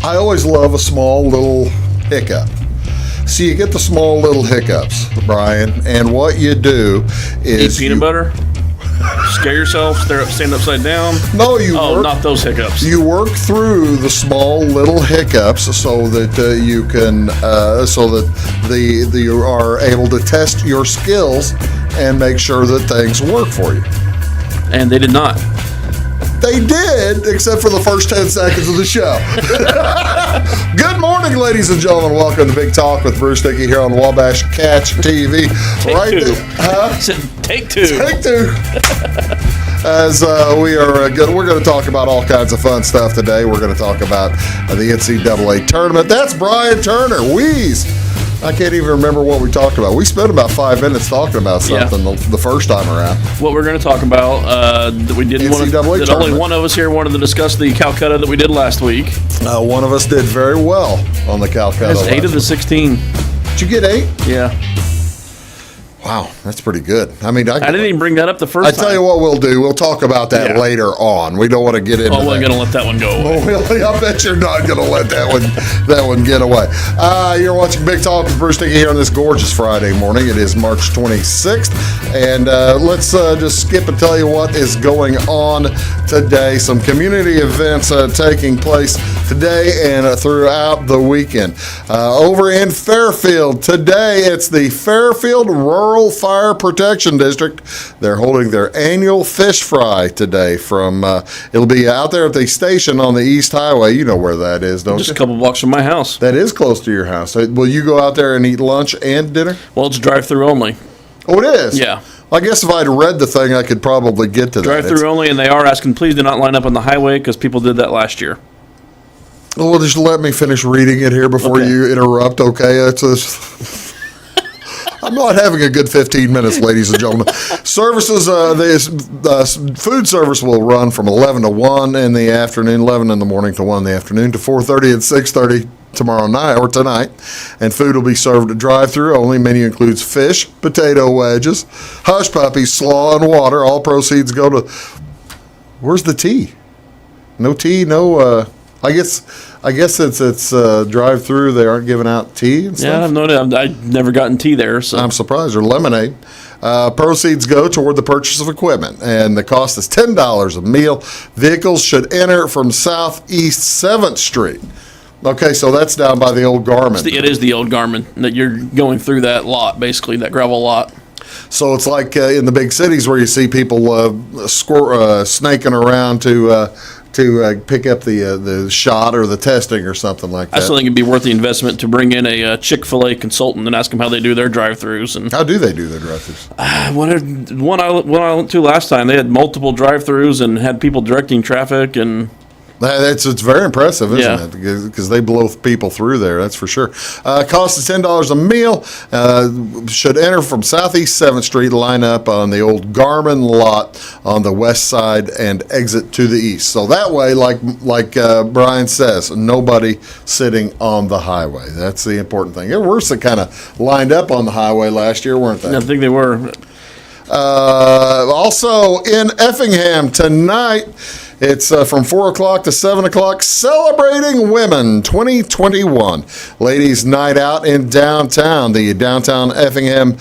I always love a small little hiccup. So you get the small little hiccups, Brian, and what you do is eat peanut butter, scare yourself, stand upside down. No, not those hiccups. You work through the small little hiccups so that you can, you are able to test your skills and make sure that things work for you. And they did not. They did, except for the first 10 seconds of the show. Good morning, ladies and gentlemen. Welcome to Big Talk with Bruce Dickey here on Wabash Catch TV. Take two. Take two. As we're going to talk about all kinds of fun stuff today. We're going to talk about the NCAA Tournament. That's Brian Turner. I can't even remember what we talked about. We spent about 5 minutes talking about something the first time around. What we're going to talk about that we didn't want to. That only one of us here wanted to discuss the Calcutta that we did last week. One of us did very well on the Calcutta. That's 8 of the 16. Did you get 8? Yeah. Wow, that's pretty good. I mean, I didn't even bring that up the first time. I tell you what we'll do. We'll talk about that later on. We don't want to get into that. We're going to let that one go away. I bet you're not going to let that one get away. You're watching Big Talk with Bruce Dickey here on this gorgeous Friday morning. It is March 26th. And let's just skip and tell you what is going on today. Some community events taking place today and throughout the weekend. Over in Fairfield, today it's the Fairfield Rural Fire Protection District. They're holding their annual fish fry today it'll be out there at the station on the East Highway. You know where that is, don't you? Just a couple blocks from my house. That is close to your house. Will you go out there and eat lunch and dinner? Well, it's drive-through only. Oh, it is? Yeah. I guess if I'd read the thing, I could probably get to that. Drive-through only, and they are asking, please do not line up on the highway because people did that last year. Well, just let me finish reading it here before you interrupt, okay? I'm not having a good 15 minutes, ladies and gentlemen. Services, food service will run from 11 to 1 in the afternoon, 11 in the morning to 1 in the afternoon, to 4:30 and 6:30 tonight. And food will be served at drive-through only. Menu includes fish, potato wedges, hush puppies, slaw, and water. All proceeds go to... Where's the tea? No tea, no... I guess since it's drive-through, they aren't giving out tea and stuff. Yeah, I've no idea. I've never gotten tea there. So I'm surprised. Or lemonade. Proceeds go toward the purchase of equipment, and the cost is $10 a meal. Vehicles should enter from Southeast 7th Street. Okay, so that's down by the old Garmin. It is the old Garmin that you're going through that lot, basically, that gravel lot. So it's like in the big cities where you see people snaking around to pick up the shot or the testing or something like that. I still think it'd be worth the investment to bring in a Chick-fil-A consultant and ask them how they do their drive-thrus. And how do they do their drive-thrus? One I went to last time, they had multiple drive-thrus and had people directing traffic and... It's very impressive, isn't it? Because they blow people through there, that's for sure. Cost is $10 a meal. Should enter from Southeast 7th Street, line up on the old Garmin lot on the west side and exit to the east. So that way, like Brian says, nobody sitting on the highway. That's the important thing. There were some kind of lined up on the highway last year, weren't they? I think they were. Also in Effingham tonight, it's from 4 o'clock to 7 o'clock, Celebrating Women 2021. Ladies' Night Out in downtown. The Downtown Effingham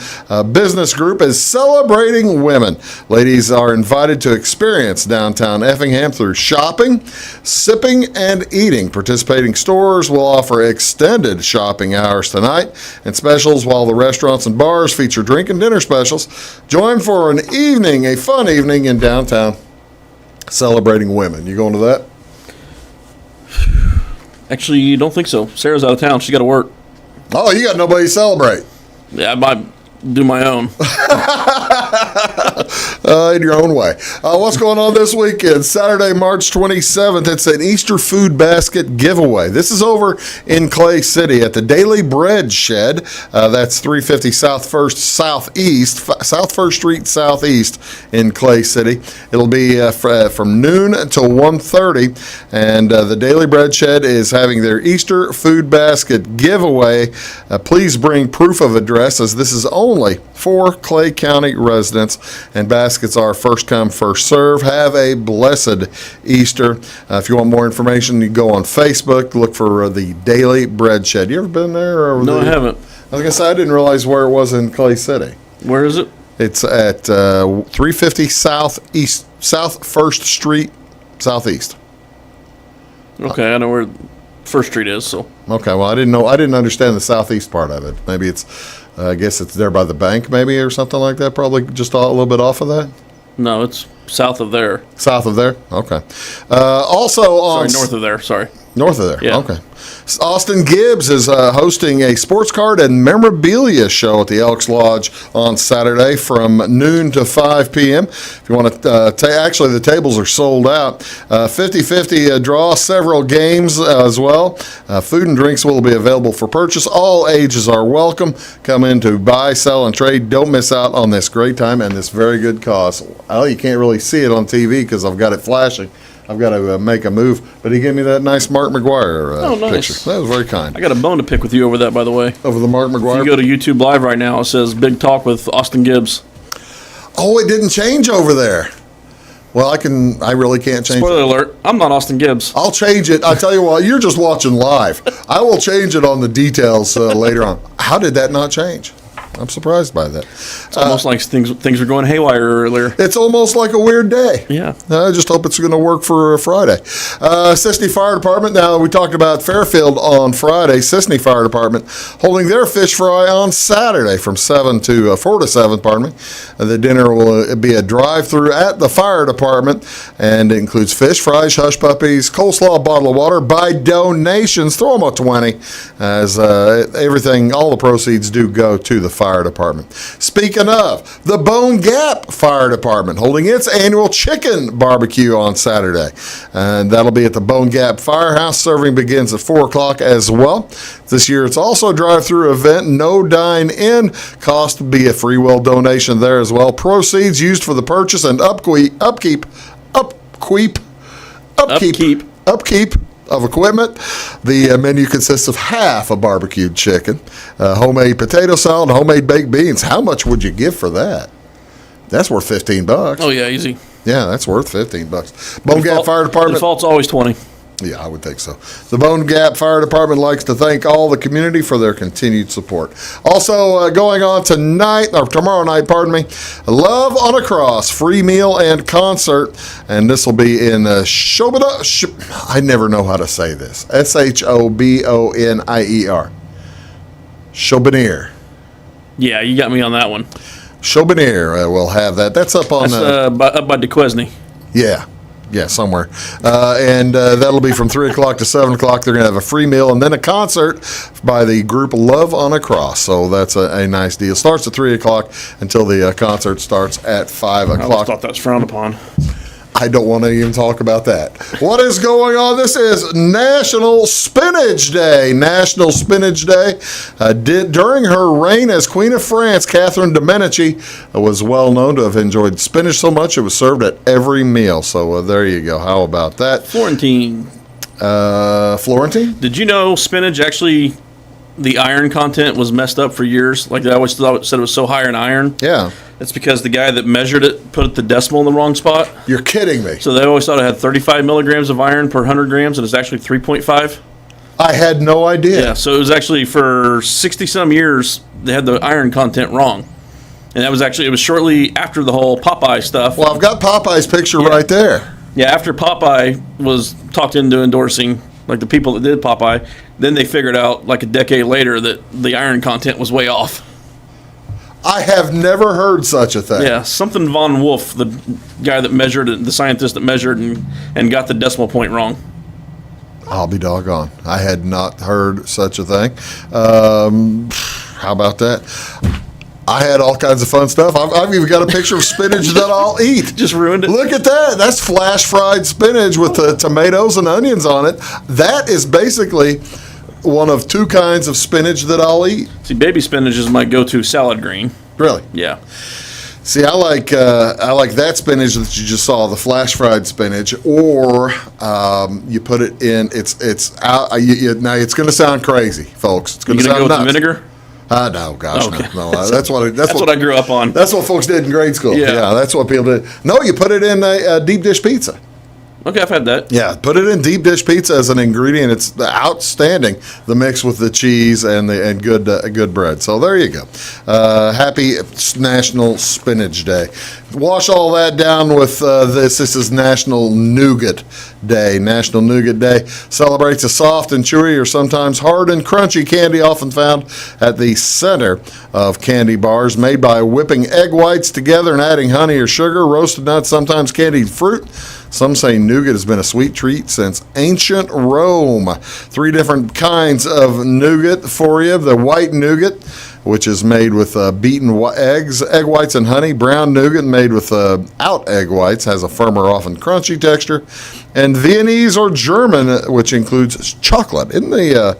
Business Group is celebrating women. Ladies are invited to experience downtown Effingham through shopping, sipping, and eating. Participating stores will offer extended shopping hours tonight and specials, while the restaurants and bars feature drink and dinner specials. Join for a fun evening in downtown. Celebrating Women. You going to that? Actually, you don't think so. Sarah's out of town. She got to work. Oh, you got nobody to celebrate. Yeah, I might do my own. In your own way. What's going on this weekend? Saturday, March 27th, it's an Easter food basket giveaway. This is over in Clay City at the Daily Bread Shed. That's 350 South 1st Street Southeast in Clay City. It'll be from noon to 1:30, and the Daily Bread Shed is having their Easter food basket giveaway. Please bring proof of address, as this is only for Clay County residents, and baskets baskets are first come, first serve. Have a blessed Easter. If you want more information, you go on Facebook. Look for the Daily Bread Shed. You ever been there? No, I haven't. I was going to say, I didn't realize where it was in Clay City. Where is it? It's at 350 South 1st Street, Southeast. Okay, I know where First Street is. So okay, well, I didn't understand the southeast part of it. Maybe it's, I guess it's there by the bank, maybe, or something like that. Probably just a little bit off of that. No, it's south of there. South of there. Okay. Also on north of there. Sorry. North of there. Yeah. Okay. Austin Gibbs is hosting a sports card and memorabilia show at the Elks Lodge on Saturday from noon to 5 p.m. If you want to, actually the tables are sold out. 50-50 draw, several games as well. Food and drinks will be available for purchase. All ages are welcome. Come in to buy, sell, and trade. Don't miss out on this great time and this very good cause. Well, you can't really see it on TV because I've got it flashing. I've got to make a move, but he gave me that nice Mark McGuire nice. picture. That was very kind. I got a bone to pick with you over that, by the way. Over the Mark McGuire? If you go to YouTube Live right now, it says Big Talk with Austin Gibbs. Oh, it didn't change over there. Well, I really can't change Spoiler it. alert, I'm not Austin Gibbs. I'll change it. I tell you what, you're just watching live. I will change it on the details later on. How did that not change? I'm surprised by that. It's almost like things were going haywire earlier. It's almost like a weird day. Yeah. I just hope it's going to work for Friday. Sisney Fire Department. Now, we talked about Fairfield on Friday. Sisney Fire Department holding their fish fry on Saturday from 4 to 7, pardon me. The dinner will be a drive-through at the fire department, and it includes fish fries, hush puppies, coleslaw, bottle of water. By donations, throw them a 20, as everything, all the proceeds do go to the fire department. Speaking of, the Bone Gap Fire Department holding its annual chicken barbecue on Saturday. And that'll be at the Bone Gap Firehouse. Serving begins at 4 o'clock as well. This year it's also a drive-through event, no dine-in. Cost will be a free will donation there as well. Proceeds used for the purchase and upkeep of equipment. The menu consists of half a barbecued chicken, homemade potato salad, and homemade baked beans. How much would you give for that? That's worth $15. Oh yeah, easy. Yeah, that's worth $15. Bone Gap Fire Department. Default's always 20. Yeah, I would think so. The Bone Gap Fire Department likes to thank all the community for their continued support. Also going on tomorrow night, Love on a Cross, free meal and concert. And this will be in Shobonier. I never know how to say this. Shobonier. Shobonier. Yeah, you got me on that one. Shobonier will have that. That's up on... That's up by DeQuesne. Yeah, somewhere. And that'll be from 3 o'clock to 7 o'clock. They're going to have a free meal and then a concert by the group Love on a Cross. So that's a nice deal. Starts at 3 o'clock until the concert starts at 5 o'clock. I always thought that was frowned upon. I don't want to even talk about that. What is going on? This is National Spinach Day. National Spinach Day. During her reign as Queen of France, Catherine de Medici was well known to have enjoyed spinach so much it was served at every meal. So there you go. How about that? Florentine. Florentine? Did you know spinach actually, the iron content was messed up for years? Like they always said it was so high in iron. Yeah. It's because the guy that measured it put the decimal in the wrong spot. You're kidding me. So they always thought it had 35 milligrams of iron per 100 grams, and it's actually 3.5. I had no idea. Yeah, so it was actually for 60-some years, they had the iron content wrong. And it was shortly after the whole Popeye stuff. Well, I've got Popeye's picture right there. Yeah, after Popeye was talked into endorsing, like the people that did Popeye, then they figured out like a decade later that the iron content was way off. I have never heard such a thing. Yeah, something von Wolf, the guy that measured it, the scientist that measured and got the decimal point wrong. I'll be doggone. I had not heard such a thing. How about that? I had all kinds of fun stuff. I've even got a picture of spinach that I'll eat. Just ruined it. Look at that. That's flash fried spinach with the tomatoes and onions on it. That is basically one of two kinds of spinach that I'll eat. See, baby spinach is my go-to salad green. Really? Yeah. See, I like that spinach that you just saw, the flash fried spinach, or you put it in. Now it's going to sound crazy, folks. It's going to sound go nuts. with the vinegar? No, gosh, Okay. no. That's what what I grew up on. That's what folks did in grade school. Yeah. That's what people did. No, you put it in a deep dish pizza. Okay, I've had that. Yeah, put it in deep dish pizza as an ingredient. It's outstanding. The mix with the cheese and good bread. So there you go. Happy National Spinach Day. Wash all that down with this. This is National Nougat Day. National Nougat Day celebrates a soft and chewy or sometimes hard and crunchy candy often found at the center of candy bars, made by whipping egg whites together and adding honey or sugar, roasted nuts, sometimes candied fruit. Some say nougat has been a sweet treat since ancient Rome. 3 different kinds of nougat for you. The white nougat, which is made with beaten egg whites, and honey. Brown nougat, made without egg whites, has a firmer, often crunchy texture. And Viennese or German, which includes chocolate. Isn't the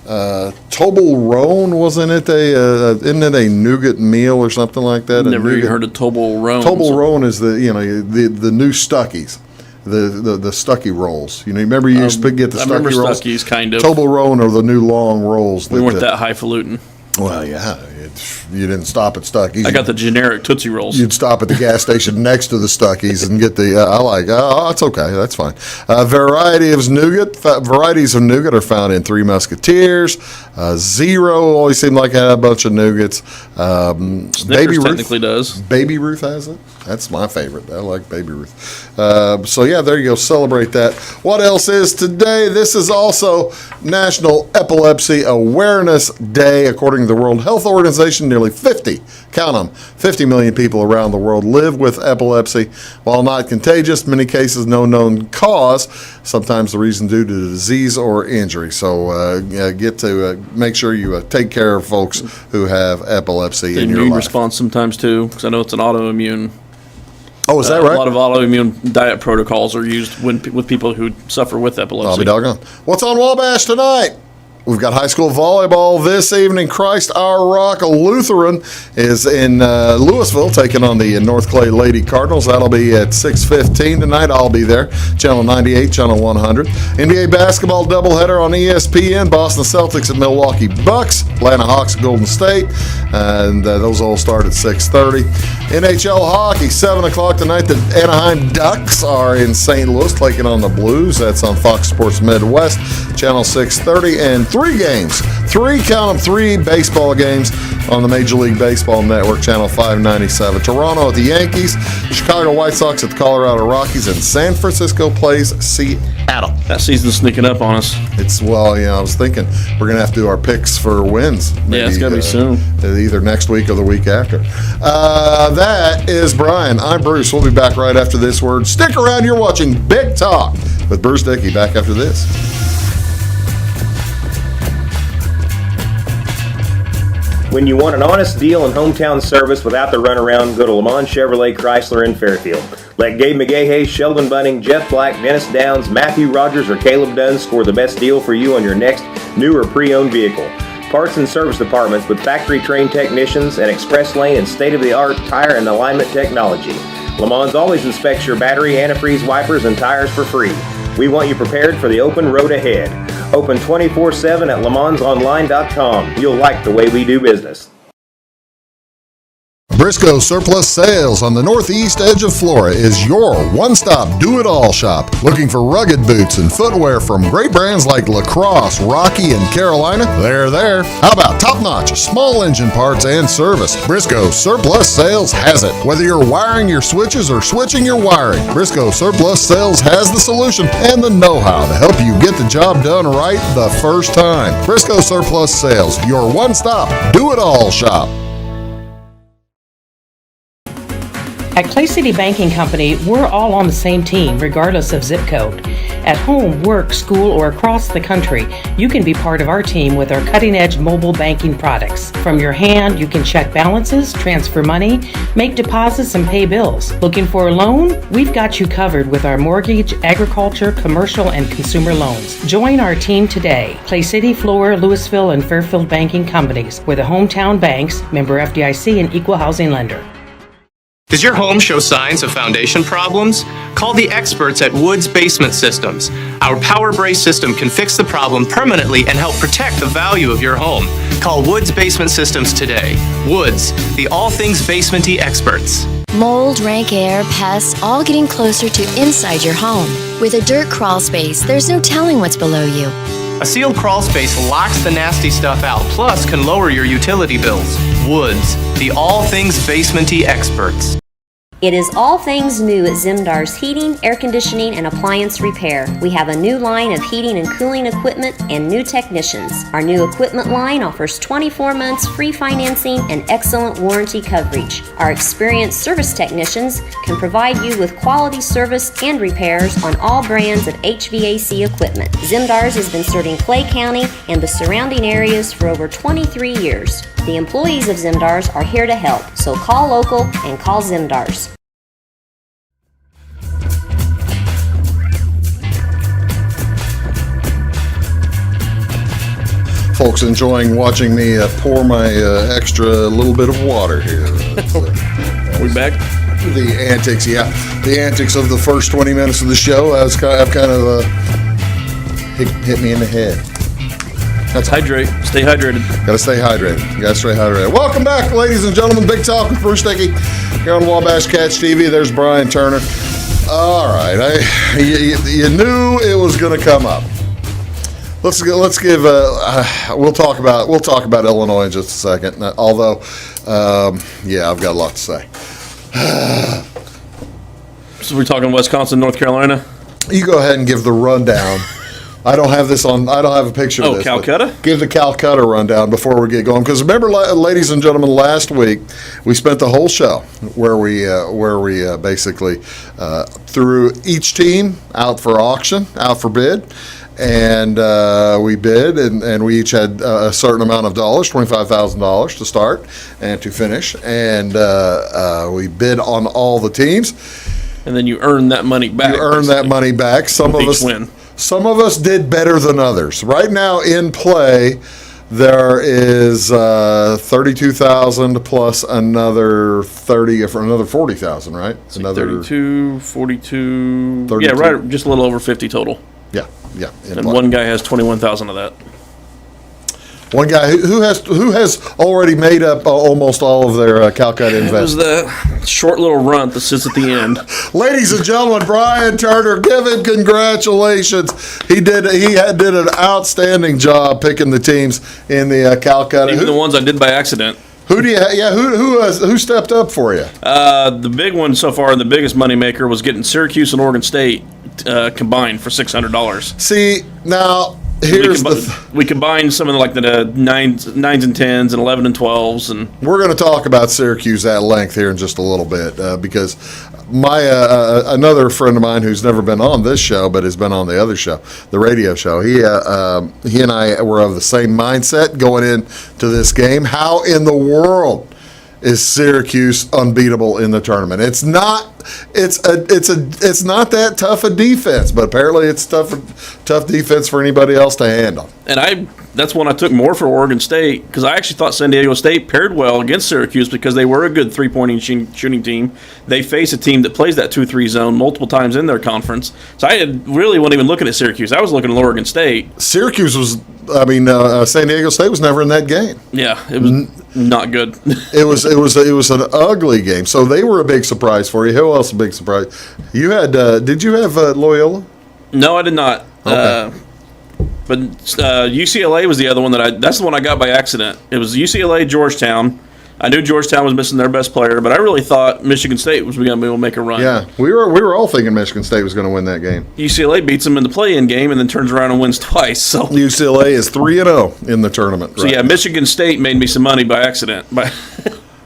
Toblerone, wasn't it isn't it a nougat meal or something like that? Never even heard of Toblerone. Toblerone is the new Stuckies. The Stucky rolls. Remember you used to get the Stucky rolls? I remember Stuckies, kind of. Toblerone are the new long rolls. We weren't that highfalutin. Well, yeah. You didn't stop at Stuckies. I got the generic Tootsie Rolls. You'd stop at the gas station next to the Stuckies and get the, it's okay. That's fine. Varieties of nougat are found in Three Musketeers. Zero always seemed like it had a bunch of nougats. Baby Ruth technically does. Baby Ruth has it. That's my favorite. I like Baby Ruth. So, yeah, there you go. Celebrate that. What else is today? This is also National Epilepsy Awareness Day. According to the World Health Organization, nearly 50 million people around the world live with epilepsy. While not contagious, many cases no known cause, sometimes the reason due to disease or injury. So make sure you take care of folks who have epilepsy in your immune life. Response sometimes too, because I know it's an autoimmune. Oh, is that right? A lot of autoimmune diet protocols are used with people who suffer with epilepsy. I'll be doggone. What's on Wabash tonight? We've got high school volleyball this evening. Christ Our Rock Lutheran is in Louisville taking on the North Clay Lady Cardinals. That'll be at 6:15 tonight. I'll be there. Channel 98, Channel 100. NBA basketball doubleheader on ESPN. Boston Celtics at Milwaukee Bucks. Atlanta Hawks at Golden State. And those all start at 6:30. NHL hockey, 7 o'clock tonight. The Anaheim Ducks are in St. Louis taking on the Blues. That's on Fox Sports Midwest, Channel 630. And 3 baseball games on the Major League Baseball Network, Channel 597. Toronto at the Yankees, Chicago White Sox at the Colorado Rockies, and San Francisco plays Seattle. That season's sneaking up on us. I was thinking we're going to have to do our picks for wins. Maybe, it's going to be soon. Either next week or the week after. That is Brian. I'm Bruce. We'll be back right after this word. Stick around. You're watching Big Talk with Bruce Dickey. Back after this. When you want an honest deal and hometown service without the runaround, go to Le Mans Chevrolet Chrysler in Fairfield. Let Gabe McGahey, Sheldon Bunning, Jeff Black, Dennis Downs, Matthew Rogers, or Caleb Dunn score the best deal for you on your next new or pre-owned vehicle. Parts and service departments with factory-trained technicians and express lane and state-of-the-art tire and alignment technology. Le Mans always inspects your battery, antifreeze, wipers, and tires for free. We want you prepared for the open road ahead. Open 24/7 at lemansonline.com. You'll like the way we do business. Briscoe Surplus Sales on the northeast edge of Flora is your one-stop do-it-all shop. Looking for rugged boots and footwear from great brands like Lacrosse, Rocky, and Carolina? They're there. How about top-notch small engine parts and service? Briscoe Surplus Sales has it. Whether you're wiring your switches or switching your wiring, Briscoe Surplus Sales has the solution and the know-how to help you get the job done right the first time. Briscoe Surplus Sales, your one-stop do-it-all shop. At Clay City Banking Company, we're all on the same team, regardless of zip code. At home, work, school, or across the country, you can be part of our team with our cutting-edge mobile banking products. From your hand, you can check balances, transfer money, make deposits, and pay bills. Looking for a loan? We've got you covered with our mortgage, agriculture, commercial, and consumer loans. Join our team today. Clay City, Flora, Louisville, and Fairfield Banking Companies. We're the hometown banks, member FDIC, and equal housing lender. Does your home show signs of foundation problems? Call the experts at Woods Basement Systems. Our Power Brace system can fix the problem permanently and help protect the value of your home. Call Woods Basement Systems today. Woods, the all things basement-y experts. Mold, rank air, pests, all getting closer to inside your home. With a dirt crawl space, there's no telling what's below you. A sealed crawl space locks the nasty stuff out, plus can lower your utility bills. Woods, the all things basement-y experts. It is all things new at Zimdar's Heating, Air Conditioning, and Appliance Repair. We have a new line of heating and cooling equipment and new technicians. Our new equipment line offers 24 months free financing and excellent warranty coverage. Our experienced service technicians can provide you with quality service and repairs on all brands of HVAC equipment. Zimdar's has been serving Clay County and the surrounding areas for over 23 years. The employees of Zimdar's are here to help, so call local and call Zimdar's. Folks enjoying watching me pour my extra little bit of water here. We back? The antics, yeah. The antics of the first 20 minutes of the show have kind of hit me in the head. Hydrate. Stay hydrated. Gotta stay hydrated. Welcome back, ladies and gentlemen. Big Talk with Bruce Dickey here on Wabash Catch TV. There's Brian Turner. All right, you knew it was going to come up. Let's give. We'll talk about Illinois in just a second. Although, I've got a lot to say. So we're talking Wisconsin, North Carolina. You go ahead and give the rundown. I don't have a picture of this. Oh, Calcutta? Give the Calcutta rundown before we get going. Because remember, ladies and gentlemen, last week we spent the whole show where we basically threw each team out for auction, out for bid. And we bid, and we each had a certain amount of dollars, $25,000 to start and to finish. And we bid on all the teams. And then you earn that money back. Some of us did better than others. Right now in play, there is $32,000 plus another 30 for another $40,000, right? Another 32, 42. 32. Yeah, right. Just a little over 50 total. Yeah. And one guy has 21,000 of that. One guy who has already made up almost all of their Calcutta investment. It was the short little runt that sits at the end. Ladies and gentlemen, Brian Turner, give him congratulations. He did an outstanding job picking the teams in the Calcutta. Even the ones I did by accident. Who stepped up for you? The big one so far, the biggest moneymaker was getting Syracuse and Oregon State combined for $600. See, now we combined some of the nines and tens and 11 and 12s, and we're going to talk about Syracuse at length here in just a little bit because my another friend of mine who's never been on this show but has been on the other show, the radio show. He and I were of the same mindset going into this game. How in the world is Syracuse unbeatable in the tournament? It's not that tough a defense, but apparently it's tough defense for anybody else to handle. And that's one I took more for Oregon State because I actually thought San Diego State paired well against Syracuse because they were a good three-point shooting team. They face a team that plays that 2-3 zone multiple times in their conference. So I really wasn't even looking at Syracuse. I was looking at Oregon State. Syracuse was, San Diego State was never in that game. Yeah, it was not good. It was an ugly game. So they were a big surprise for you. Who else a big surprise? You had did you have Loyola? No, I did not. Okay. But UCLA was the other one that's the one I got by accident. It was UCLA, Georgetown. I knew Georgetown was missing their best player, but I really thought Michigan State was going to be able to make a run. Yeah, we were all thinking Michigan State was going to win that game. UCLA beats them in the play-in game and then turns around and wins twice. So UCLA is 3-0 in the tournament. So yeah, Michigan State made me some money by accident.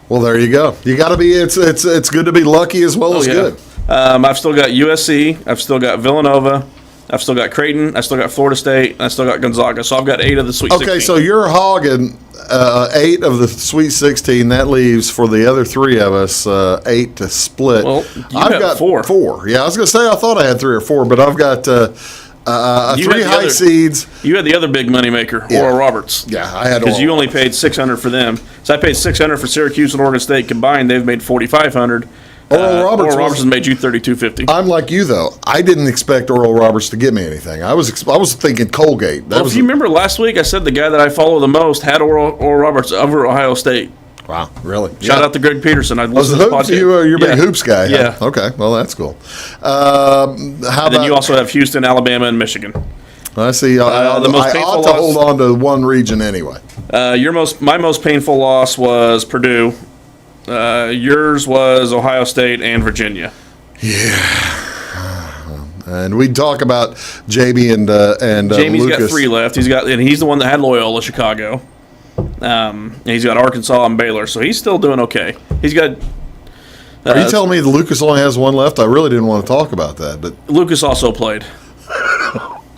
Well, there you go. You got to be. It's good to be lucky as well as good. I've still got USC. I've still got Villanova. I've still got Creighton. I still got Florida State. And I still got Gonzaga. So I've got 8 of the Sweet 16. Okay, so you're hogging 8 of the Sweet 16. That leaves for the other 3 of us 8 to split. Well, I've got 4. Yeah, I was going to say I thought I had 3 or 4, but I've got 3 high seeds. You had the other big moneymaker, Oral Roberts. Yeah, I had because you only paid $600 for them. So I paid $600 for Syracuse and Oregon State combined. They've made $4,500. Oral Roberts has made you $32.50. I'm like you though. I didn't expect Oral Roberts to give me anything. I was thinking Colgate. If you remember last week, I said the guy that I follow the most had Oral Roberts over Ohio State. Wow, really? Shout out to Greg Peterson. I listened to the podcast. You're a big hoops guy. Huh? Yeah. Okay. Well, that's cool. Then you also have Houston, Alabama, and Michigan. I see. I ought to hold on to one region anyway. My most painful loss was Purdue. Yours was Ohio State and Virginia. Yeah. And we talk about JB and Jamie's Lucas. got 3 left. He's the one that had Loyola Chicago. He's got Arkansas and Baylor, so he's still doing okay. He's got. Are you telling me that Lucas only has 1 left? I really didn't want to talk about that, but Lucas also played.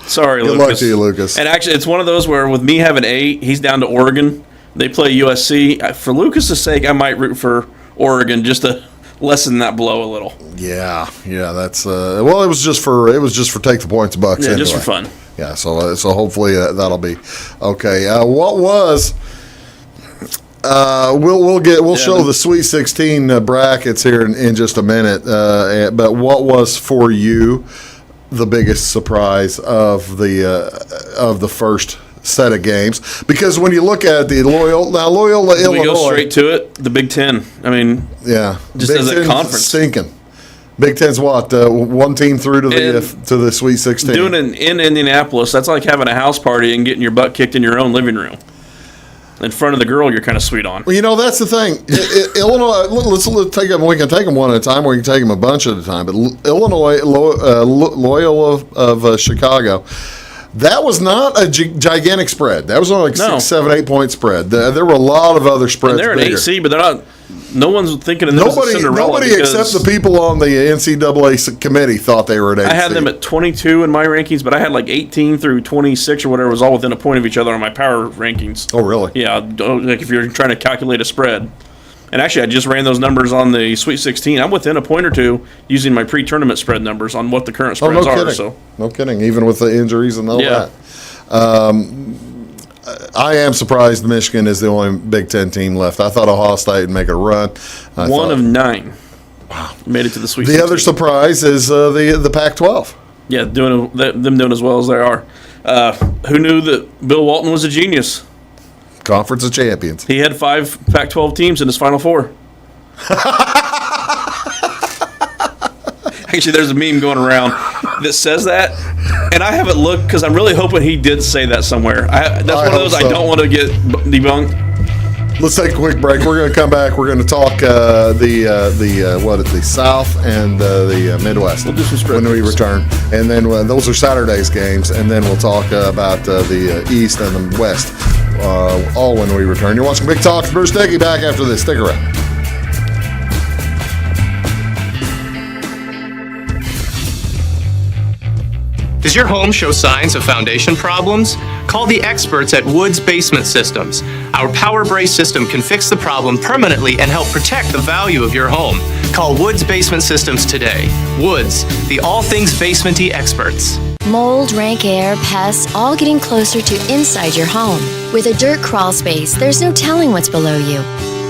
Sorry, Good Lucas. luck to you, Lucas. And actually, it's one of those where with me having 8, he's down to Oregon. They play USC. For Lucas's sake, I might root for Oregon just to lessen that blow a little. Yeah. That's well, it was just for take the points bucks. Yeah, anyway. just for fun. Yeah, so hopefully that'll be okay. What was? We'll show the Sweet 16 brackets here in just a minute. But what was for you the biggest surprise of the first set of games? Because when you look at the Loyola, Illinois, we go straight to it. The Big Ten. I mean, yeah, just Big as a Ten's conference, stinking. Big Ten's what? One team through to the Sweet 16. Doing it in Indianapolis, that's like having a house party and getting your butt kicked in your own living room. In front of the girl you're kind of sweet on. Well, that's the thing. Illinois, let's take them. We can take them one at a time, or we can take them a bunch at a time. But Illinois, Loyola of Chicago, that was not a gigantic spread. That was only like 6, 7, 8 point spread. There were a lot of other spreads. And they're an 8 seed, but they're not. No one's thinking of them as a Cinderella. Nobody except the people on the NCAA committee thought they were at 8 I had them at 22 in my rankings, but I had like 18 through 26 or whatever was all within a point of each other on my power rankings. Oh, really? Yeah, like if you're trying to calculate a spread. And actually, I just ran those numbers on the Sweet 16. I'm within a point or two using my pre-tournament spread numbers on what the current spreads are. So no kidding. Even with the injuries and all that. I am surprised Michigan is the only Big Ten team left. I thought Ohio State would make a run. One of 9. Wow. Made it to the Sweet 16. The other surprise is the Pac-12. Yeah, them doing as well as they are. Who knew that Bill Walton was a genius? Conference of Champions. He had 5 Pac-12 teams in his Final Four. Actually, there's a meme going around that says that, and I haven't looked because I'm really hoping he did say that somewhere. That's one of those I don't want to get debunked. Let's take a quick break. We're going to come back. We're going to talk the South and the Midwest. We'll do some spread when we return, and then those are Saturday's games, and then we'll talk about the East and the West. All when we return. You're watching Big Talk. Bruce Dickey back after this. Stick around. Does your home show signs of foundation problems? Call the experts at Woods Basement Systems. Our Power Brace system can fix the problem permanently and help protect the value of your home. Call Woods Basement Systems today. Woods, the all things basement-y experts. Mold, rank air, pests, all getting closer to inside your home. With a dirt crawl space, there's no telling what's below you.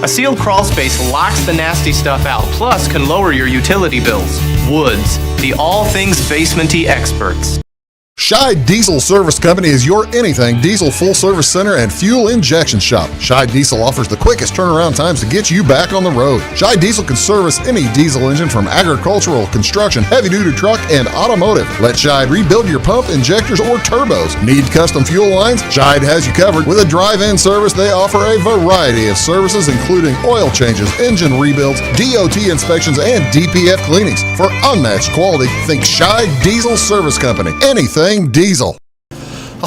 A sealed crawl space locks the nasty stuff out, plus can lower your utility bills. Woods, the all things basement-y experts. Scheid Diesel Service Company is your anything diesel full-service center and fuel injection shop. Scheid Diesel offers the quickest turnaround times to get you back on the road. Scheid Diesel can service any diesel engine from agricultural, construction, heavy-duty truck, and automotive. Let Scheid rebuild your pump, injectors, or turbos. Need custom fuel lines? Scheid has you covered. With a drive-in service, they offer a variety of services, including oil changes, engine rebuilds, DOT inspections, and DPF cleanings. For unmatched quality, think Scheid Diesel Service Company. Anything diesel.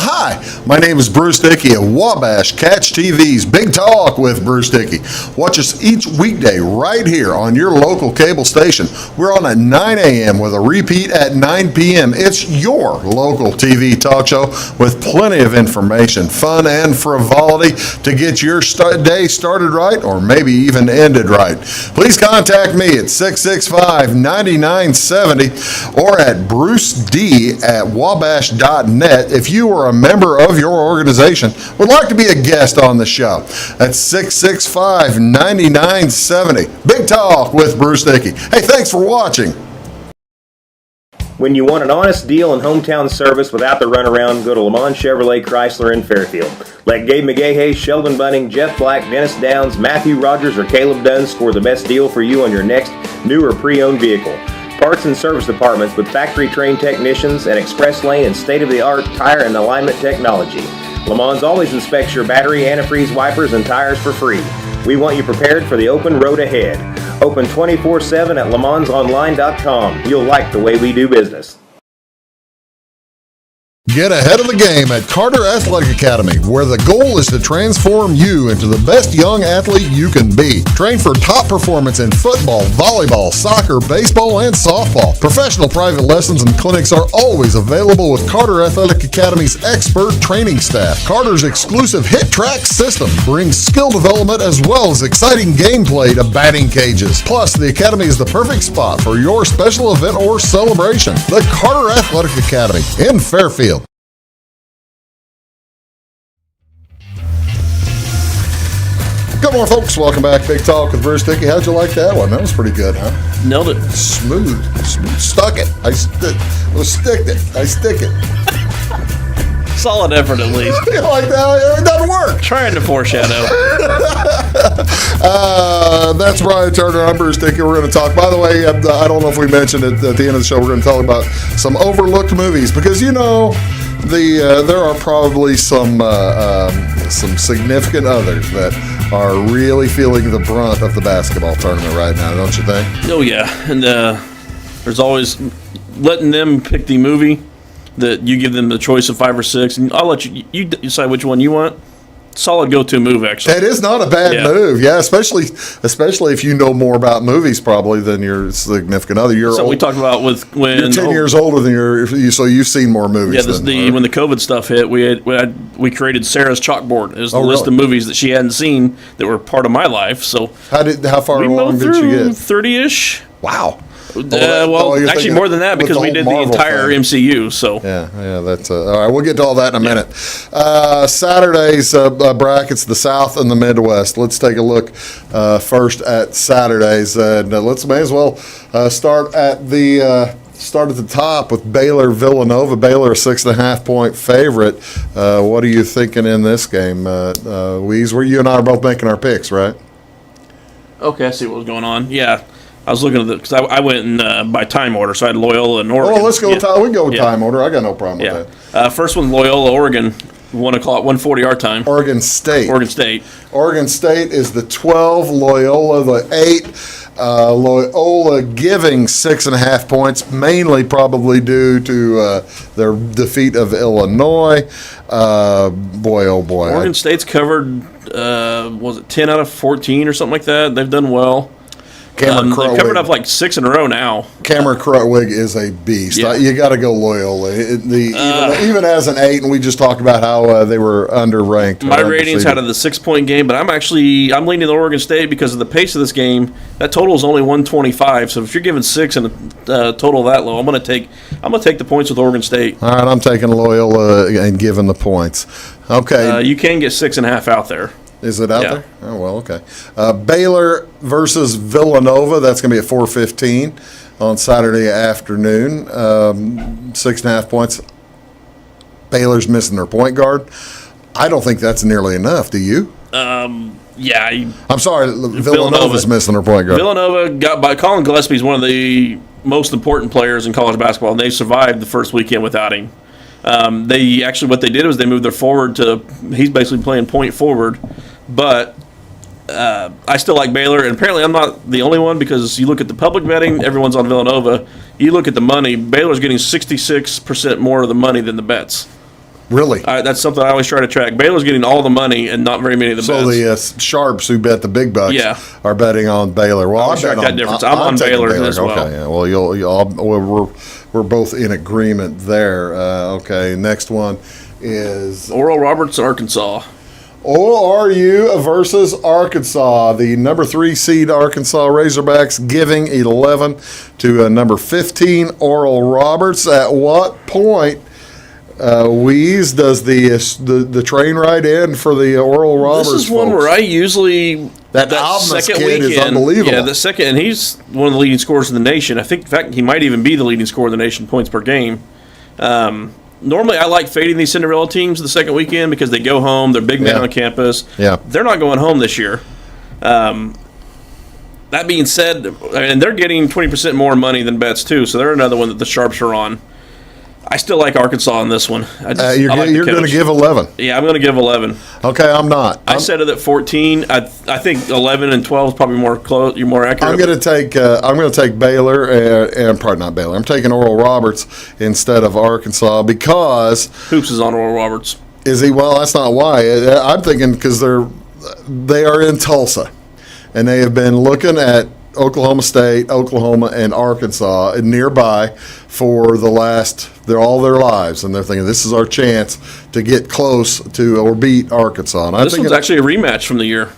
Hi, my name is Bruce Dickey of Wabash Catch TV's Big Talk with Bruce Dickey. Watch us each weekday right here on your local cable station. We're on at 9 a.m. with a repeat at 9 p.m. It's your local TV talk show with plenty of information, fun, and frivolity to get your day started right or maybe even ended right. Please contact me at 665-9970 or at bruced@wabash.net if you are or a member of your organization would like to be a guest on the show, that's 665-9970. Big Talk with Bruce Dickey. Hey, thanks for watching. When you want an honest deal and hometown service without the runaround, go to Lamont Chevrolet Chrysler in Fairfield. Let Gabe McGahey, Sheldon Bunning, Jeff Black, Dennis Downs, Matthew Rogers, or Caleb Dunn score the best deal for you on your next new or pre-owned vehicle. Parts and service departments with factory-trained technicians and express lane and state-of-the-art tire and alignment technology. Lamont's always inspects your battery, antifreeze, wipers, and tires for free. We want you prepared for the open road ahead. Open 24/7 at lamontsonline.com. You'll like the way we do business. Get ahead of the game at Carter Athletic Academy, where the goal is to transform you into the best young athlete you can be. Train for top performance in football, volleyball, soccer, baseball, and softball. Professional private lessons and clinics are always available with Carter Athletic Academy's expert training staff. Carter's exclusive Hit Track system brings skill development as well as exciting gameplay to batting cages. Plus, the Academy is the perfect spot for your special event or celebration. The Carter Athletic Academy in Fairfield. Good morning, folks. Welcome back. Big Talk with Bruce Dickey. How'd you like that one? That was pretty good, huh? Nailed it. Smooth. Stuck it. I stick it. Solid effort, at least. You like that? It doesn't work. Trying to foreshadow. That's Brian Turner. I'm Bruce Dickey. We're going to talk. By the way, I don't know if we mentioned it at the end of the show. We're going to talk about some overlooked movies because, you know, there are probably some significant others that are really feeling the brunt of the basketball tournament right now, don't you think? Oh, yeah. And there's always letting them pick the movie that you give them the choice of 5 or 6, and I'll let you decide which one you want. Solid go-to move, actually. That is not a bad move, yeah. Especially if you know more about movies probably than your significant other. We talked about when you're 10 years older than so you've seen more movies. Yeah, when the COVID stuff hit, we created Sarah's chalkboard as the list of movies that she hadn't seen that were part of my life. So how far along did you get? 30-ish. Wow. Actually more than that because we did the entire MCU. So yeah, that's all right. We'll get to all that in a minute. Saturday's brackets, the South and the Midwest. Let's take a look first at Saturdays, and may as well start at the top with Baylor Villanova. Baylor a 6.5-point favorite. What are you thinking in this game, Weeze? You and I are both making our picks, right? Okay, I see what was going on. Yeah. I was looking at because I went in by time order, so I had Loyola and Oregon. Oh, let's go. We can go with time order. I got no problem with that. First one, Loyola, Oregon, 1 o'clock, 1:40 our time. Oregon State. Oregon State is the 12. Loyola the 8. Loyola giving 6.5 points, mainly probably due to their defeat of Illinois. Boy, oh boy. Oregon State's covered. Was it 10 out of 14 or something like that? They've done well. They've covered up like 6 in a row now. Cameron Krutwig is a beast. Yeah. You got to go Loyola. Even as an 8, and we just talked about how they were underranked. My ratings out of the 6-point game, but I'm leaning to Oregon State because of the pace of this game. That total is only 125. So if you're giving 6 and a total that low, I'm going to take the points with Oregon State. All right, I'm taking Loyola and giving the points. Okay, you can get 6.5 out there. Is it out there? Oh, well, okay. Baylor versus Villanova. That's going to be at 4:15 on Saturday afternoon. 6.5 points. Baylor's missing their point guard. I don't think that's nearly enough. Do you? Yeah. I'm sorry. Villanova's missing their point guard. Villanova got by Colin Gillespie's one of the most important players in college basketball, and they survived the first weekend without him. What they did was they moved their forward to, he's basically playing point forward, but I still like Baylor, and apparently I'm not the only one because you look at the public betting, everyone's on Villanova. You look at the money, Baylor's getting 66% more of the money than the bets. Really? That's something I always try to track. Baylor's getting all the money and not very many of the bets. So the sharps who bet the big bucks are betting on Baylor. Well, I'll track that difference. I'm on Baylor as well. Okay, yeah. Well, we're both in agreement there. Okay, next one is Oral Roberts, Arkansas. ORU versus Arkansas. The number 3 seed Arkansas Razorbacks giving 11 to number 15 Oral Roberts. At what point Wheeze, does the train ride in for the Oral Roberts? This is one where I usually that second kid weekend is unbelievable. Yeah, the second, and he's one of the leading scorers in the nation. I think, in fact, he might even be the leading scorer in the nation points per game. Normally, I like fading these Cinderella teams the second weekend because they go home. They're big men on campus. Yeah, they're not going home this year. That being said, and they're getting 20% more money than bets too, so they're another one that the sharps are on. I still like Arkansas in this one. You're going to give 11. Yeah, I'm going to give 11. Okay, I'm not. I said it at 14. I think 11 and 12 is probably more close. You're more accurate. I'm going to take Baylor and probably not Baylor. I'm taking Oral Roberts instead of Arkansas because Hoops is on Oral Roberts. Is he? Well, that's not why. I'm thinking because they are in Tulsa, and they have been looking at Oklahoma State, Oklahoma, and Arkansas nearby for all their lives, and they're thinking this is our chance to get close to or beat Arkansas. And this one's actually a rematch from the year.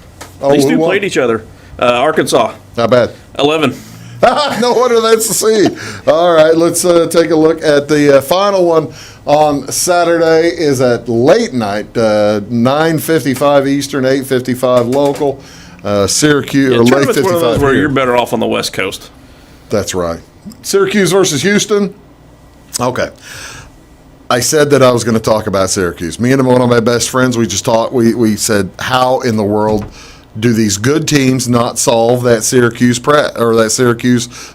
These two played each other. Arkansas. Not bad. 11. No wonder that's the seed. All right, let's take a look at the final one on Saturday. Is at late night, 9:55 Eastern, 8:55 local. Syracuse or late 55 where you're better off on the West Coast. That's right. Syracuse versus Houston. Okay. I said that I was going to talk about Syracuse. Me and one of my best friends, we just talked. We said, how in the world do these good teams not solve that Syracuse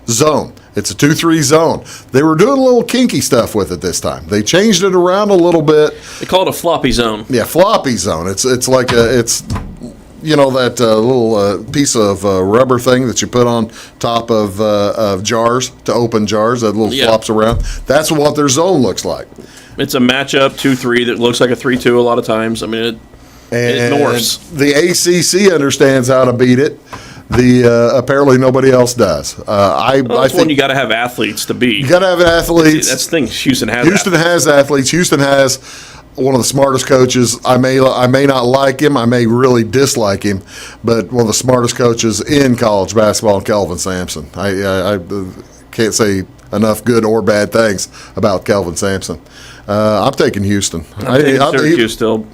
zone? It's a 2-3 zone. They were doing a little kinky stuff with it this time. They changed it around a little bit. They call it a floppy zone. Yeah, floppy zone. It's like that little piece of rubber thing that you put on top of jars to open jars that little flops around. That's what their zone looks like. It's a matchup 2-3 that looks like a 3-2 a lot of times. I mean, it morphs. The ACC understands how to beat it. Apparently nobody else does. I think one you got to have athletes to beat. You got to have athletes. That's the thing. Houston has athletes. Houston has one of the smartest coaches. I may not like him. I may really dislike him, but one of the smartest coaches in college basketball, Kelvin Sampson. I can't say enough good or bad things about Kelvin Sampson. I'm taking Houston. I'm taking Syracuse still.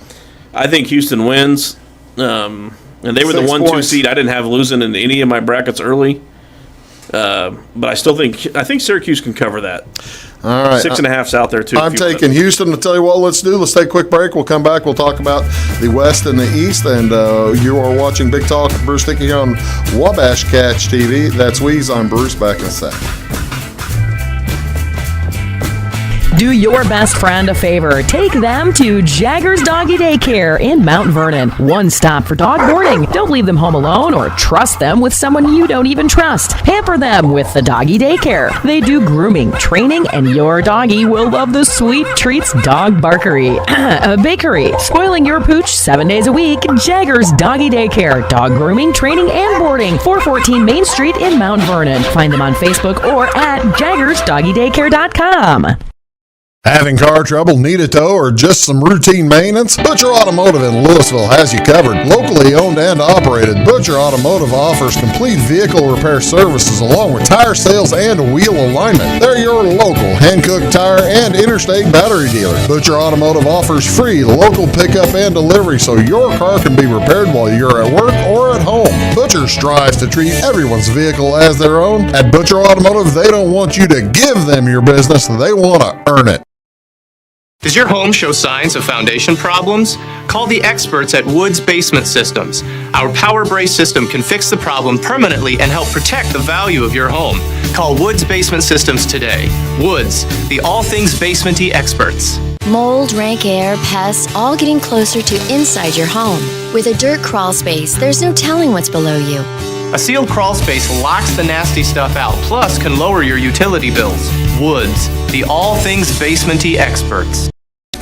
I think Houston wins. And they were the 1-2 seed. I didn't have losing in any of my brackets early. But I think Syracuse can cover that. All right. 6.5's out there, too. I'm taking Houston. I'll tell you what, let's take a quick break. We'll come back. We'll talk about the West and the East. And you are watching Big Talk with Bruce Dickey here on Wabash Catch TV. That's Wheeze. I'm Bruce. Back in a sec. Do your best friend a favor. Take them to Jagger's Doggy Daycare in Mount Vernon. One stop for dog boarding. Don't leave them home alone or trust them with someone you don't even trust. Pamper them with the Doggy Daycare. They do grooming, training, and your doggy will love the sweet treats dog barkery. Bakery. Spoiling your pooch 7 days a week. Jagger's Doggy Daycare. Dog grooming, training, and boarding. 414 Main Street in Mount Vernon. Find them on Facebook or at jaggersdoggydaycare.com. Having car trouble, need a tow, or just some routine maintenance? Butcher Automotive in Louisville has you covered. Locally owned and operated, Butcher Automotive offers complete vehicle repair services along with tire sales and wheel alignment. They're your local Hankook tire and interstate battery dealer. Butcher Automotive offers free local pickup and delivery so your car can be repaired while you're at work or at home. Butcher strives to treat everyone's vehicle as their own. At Butcher Automotive, they don't want you to give them your business, they want to earn it. Does your home show signs of foundation problems? Call the experts at Woods Basement Systems. Our power brace system can fix the problem permanently and help protect the value of your home. Call Woods Basement Systems today. Woods, the all things basement-y experts. Mold, rank air, pests, all getting closer to inside your home. With a dirt crawl space, there's no telling what's below you. A sealed crawl space locks the nasty stuff out, plus can lower your utility bills. Woods, the all things basement-y experts.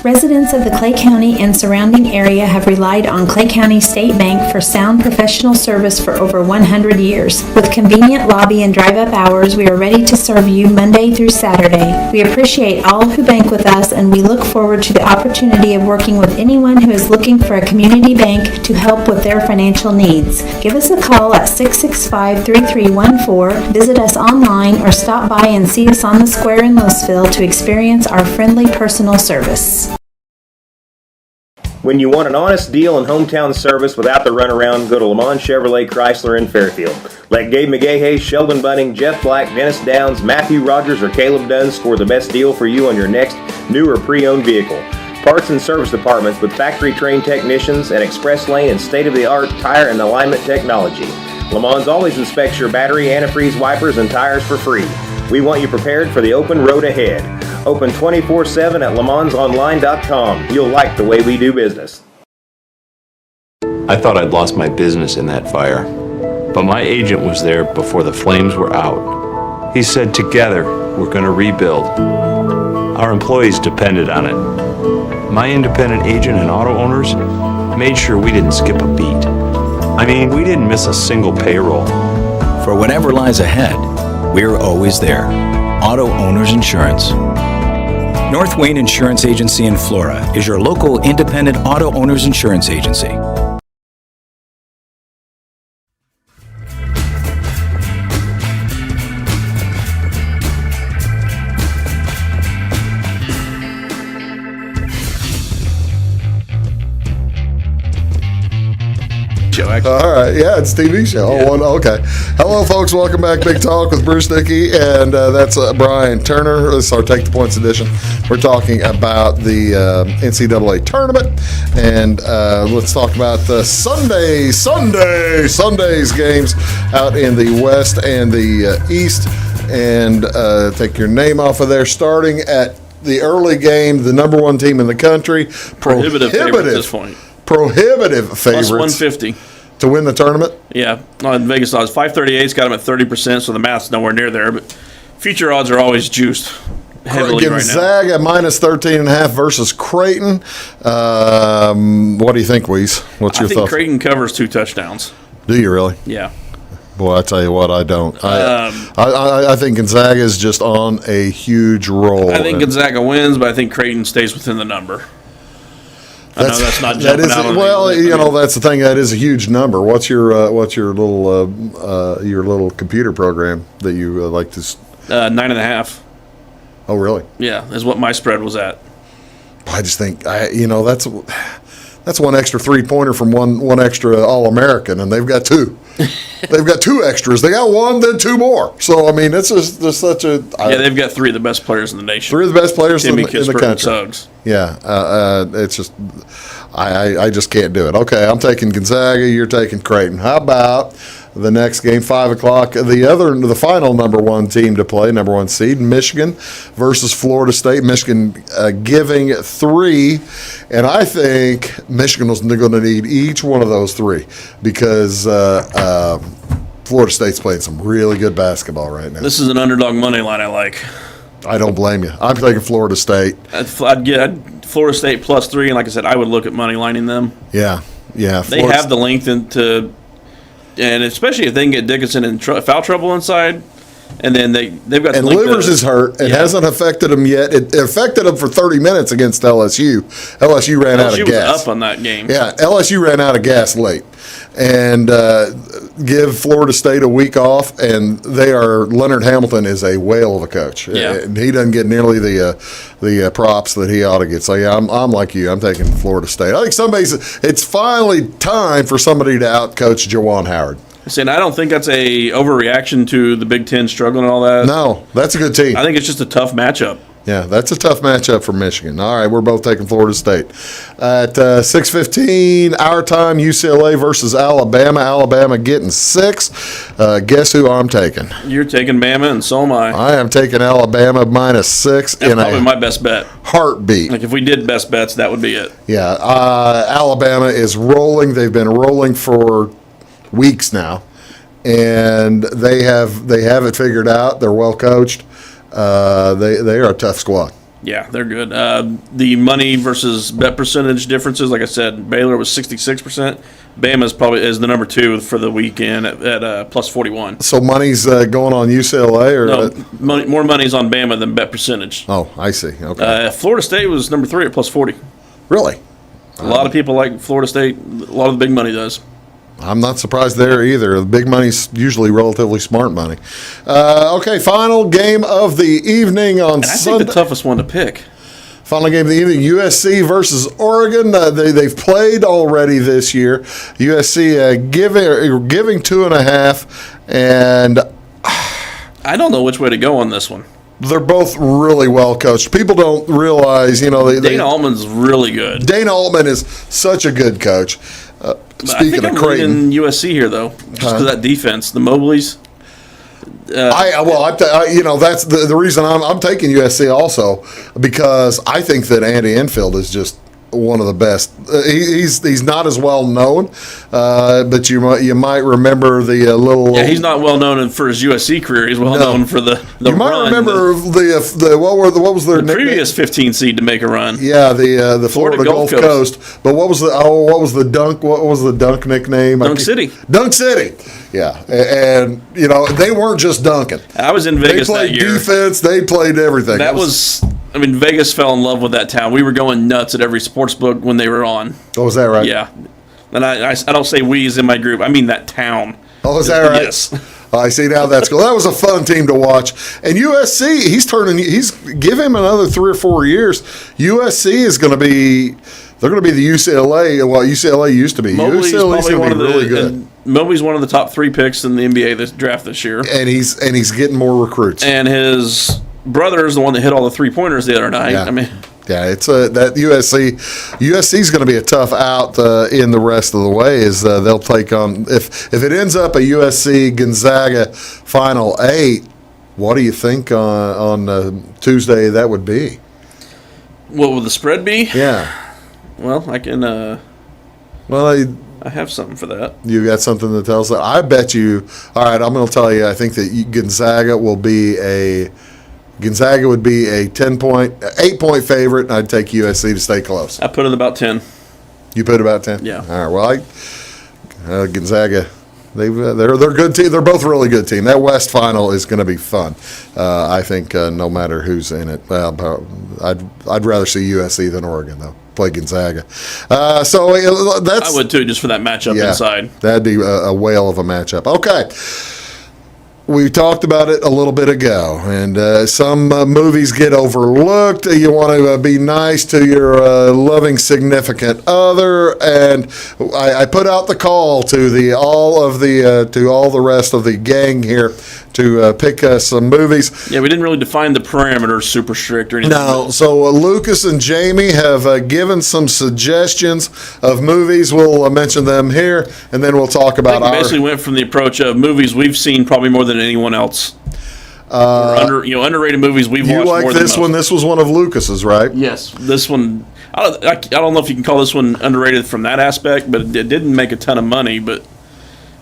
Residents of the Clay County and surrounding area have relied on Clay County State Bank for sound professional service for over 100 years. With convenient lobby and drive-up hours, we are ready to serve you Monday through Saturday. We appreciate all who bank with us, and we look forward to the opportunity of working with anyone who is looking for a community bank to help with their financial needs. Give us a call at 665-3314, visit us online, or stop by and see us on the square in Louisville to experience our friendly personal service. When you want an honest deal and hometown service without the runaround, go to Lamont Chevrolet Chrysler in Fairfield. Let Gabe McGahey, Sheldon Bunning, Jeff Black, Dennis Downs, Matthew Rogers, or Caleb Dunn score the best deal for you on your next new or pre-owned vehicle. Parts and service departments with factory-trained technicians and express lane and state-of-the-art tire and alignment technology. Lamont's always inspects your battery, antifreeze, wipers, and tires for free. We want you prepared for the open road ahead. Open 24/7 at LaMonsOnline.com. You'll like the way we do business. I thought I'd lost my business in that fire, but my agent was there before the flames were out. He said, together, we're going to rebuild. Our employees depended on it. My independent agent and auto owners made sure we didn't skip a beat. I mean, we didn't miss a single payroll. For whatever lies ahead, we're always there. Auto Owners Insurance. North Wayne Insurance Agency in Flora is your local independent auto owners insurance agency. All right, yeah, it's a TV show. Yeah. Okay. Hello, folks. Welcome back. Big Talk with Bruce Dickey, and that's Brian Turner. This is our Take the Points edition. We're talking about the NCAA Tournament, and let's talk about the Sunday's games out in the West and the East, and take your name off of there. Starting at the early game, the number one team in the country, prohibitive favorite at this point. Prohibitive favorites. Plus 150. To win the tournament? Yeah. On Vegas odds, 538's got them at 30%, so the math's nowhere near there. But future odds are always juiced heavily Gonzaga right now. minus 13.5 versus Creighton. What do you think, Weiss? What's your thought? I think Creighton covers 2 touchdowns. Do you really? Yeah. Boy, I tell you what, I don't. I think Gonzaga is just on a huge roll. I think Gonzaga wins, but I think Creighton stays within the number. I know that's not jumping out on me. Well, you know, that's the thing. That is a huge number. What's your little computer program that you like to? 9.5. Oh, really? Yeah, is what my spread was at. I just think that's one extra 3-pointer from one extra All-American, and they've got 2. They've got 2 extras. They got 1, then 2 more. So I mean, it's just such a. They've got 3 of the best players in the nation. 3 of the best players in the country. Suggs. Yeah, it's just I just can't do it. Okay, I'm taking Gonzaga. You're taking Creighton. How about the next game, 5 o'clock? The final number 1 team to play, number 1 seed, Michigan versus Florida State. Michigan giving 3, and I think Michigan is going to need each one of those 3 because Florida State's playing some really good basketball right now. This is an underdog money line I like. I don't blame you. I'm taking Florida State. I'd get Florida State plus 3, and like I said, I would look at money lining them. Yeah. They have the length and especially if they can get Dickinson in foul trouble inside, and then they've got. And Livers is hurt. It hasn't affected them yet. It affected them for 30 minutes against LSU. LSU ran out of gas. LSU was up on that game. Yeah, LSU ran out of gas late, and give Florida State a week off. And Leonard Hamilton is a whale of a coach. Yeah. And he doesn't get nearly the props that he ought to get. So yeah, I'm like you. I'm taking Florida State. I think it's finally time for somebody to outcoach Juwan Howard. I don't think that's a overreaction to the Big Ten struggling and all that. No, that's a good team. I think it's just a tough matchup. Yeah, that's a tough matchup for Michigan. All right, we're both taking Florida State. At 6:15 our time, UCLA versus Alabama. Alabama getting 6. Guess who I'm taking? You're taking Bama, and so am I. I am taking Alabama minus 6. That's probably my best bet. Heartbeat. Like if we did best bets, that would be it. Yeah, Alabama is rolling. They've been rolling for weeks now, and they have it figured out. They're well coached. They are a tough squad. Yeah, they're good. The money versus bet percentage differences, like I said, Baylor was 66%. Bama's probably is the number 2 for the weekend at plus 41. So money's going on UCLA, or no? More money's on Bama than bet percentage. Oh, I see. Okay. Florida State was number 3 at plus 40. Really? A lot of people like Florida State. A lot of the big money does. I'm not surprised there either. The big money's usually relatively smart money. Okay, final game of the evening on Sunday. I think the toughest one to pick. Final game of the evening, USC versus Oregon. They've played already this year. USC giving 2.5, and I don't know which way to go on this one. They're both really well coached. People don't realize, Dana Altman's really good. Dana Altman is such a good coach. Speaking of Creighton, USC here though, just because that defense, the Mobleys. That's the reason I'm taking USC also, because I think that Andy Enfield is just one of the best. He's not as well known, but you might remember the little. Yeah, he's not well known for his USC career. He's well known for the You might run, remember what was their previous 15 seed to make a run. Yeah, the Florida Gulf Coast. But what was the dunk nickname? Dunk City. Dunk City. Yeah, and they weren't just dunking. I was in Vegas that year. They played defense. They played everything. Vegas fell in love with that town. We were going nuts at every sports book when they were on. Oh, is that right? Yeah. And I don't say we as in my group. I mean that town. Oh, is that right? Yes. I see now. That's cool. That was a fun team to watch. And USC, give him another 3 or 4 years. USC is going to be. They're going to be the UCLA. Well, UCLA used to be. UCLA is going to be really good. Mobley's one of the top 3 picks in the NBA this draft this year. And he's getting more recruits. And his brother is the one that hit all the 3-pointers the other night. Yeah. It's that USC is going to be a tough out in the rest of the way. They'll take on if it ends up a USC Gonzaga Final 8. What do you think on Tuesday that would be? What would the spread be? Yeah. Well, I can. I have something for that. You got something that tells that? I bet you. All right, I'm going to tell you. I think that Gonzaga would be a 8-point favorite, and I'd take USC to stay close. I put it about 10. You put it about 10? Yeah. All right. Well, Gonzaga. They're a good team. They're both a really good team. That West Final is going to be fun. I think no matter who's in it. I'd rather see USC than Oregon though. Play Gonzaga. That's. I would too, just for that matchup inside. That'd be a whale of a matchup. Okay. We talked about it a little bit ago, and some movies get overlooked. You want to be nice to your loving significant other, and I put out the call to all the rest of the gang here to pick some movies. Yeah, we didn't really define the parameters super strict or anything. No, so Lucas and Jamie have given some suggestions of movies. We'll mention them here, and then we'll talk about we basically went from the approach of movies we've seen probably more than anyone else. Underrated movies we've watched more than most. You like this one? This was one of Lucas's, right? Yes. This one, I don't know if you can call this one underrated from that aspect, but it didn't make a ton of money, but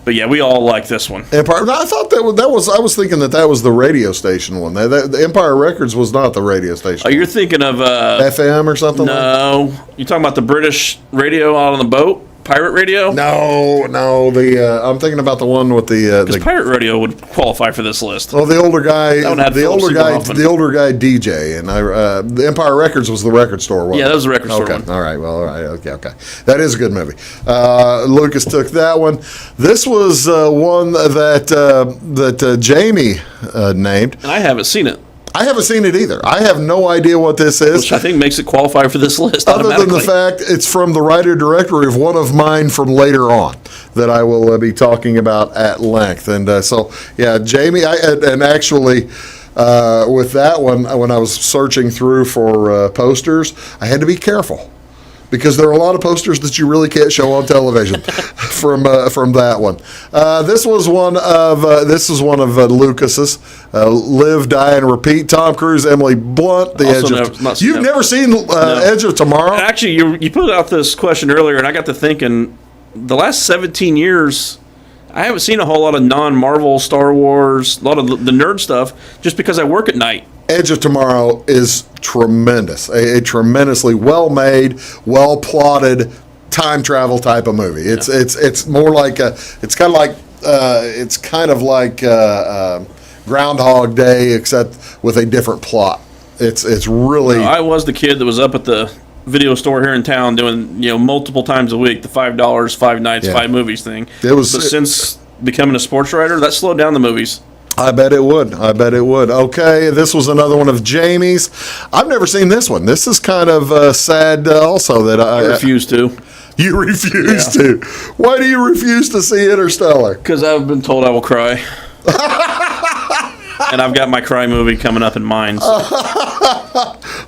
yeah, we all like this one. Empire. I thought that was. I was thinking that was the radio station one. The Empire Records was not the radio station. Oh, you're thinking of FM or something? No, you're talking about the British radio out on the boat, pirate radio. No. I'm thinking about the one with the pirate radio would qualify for this list. Well, the older guy, the older guy DJ, and the Empire Records was the record store one. Yeah, that was the record store one. All right. Well, all right. Okay. That is a good movie. Lucas took that one. This was one that Jamie named, and I haven't seen it. I haven't seen it either. I have no idea what this is. Which I think makes it qualify for this list other than the fact it's from the writer-director of one of mine from later on that I will be talking about at length. And Jamie, actually with that one, when I was searching through for posters, I had to be careful, because there are a lot of posters that you really can't show on television from that one. This was one of Lucas's. Live, Die, and Repeat. Tom Cruise, Emily Blunt. You've never seen Edge of Tomorrow? Actually, you put out this question earlier, and I got to thinking. The last 17 years, I haven't seen a whole lot of non-Marvel, Star Wars, a lot of the nerd stuff, just because I work at night. Edge of Tomorrow is tremendous, a tremendously well-made, well-plotted time travel type of movie. It's more like it's kind of like Groundhog Day, except with a different plot. It's really. I was the kid that was up at the video store here in town doing multiple times a week the $5, 5 nights, 5 movies thing. Since becoming a sports writer, that slowed down the movies. I bet it would. Okay, this was another one of Jamie's. I've never seen this one. This is kind of sad also that I refuse to. You refuse to. Why do you refuse to see Interstellar? Because I've been told I will cry. And I've got my cry movie coming up in mind. So.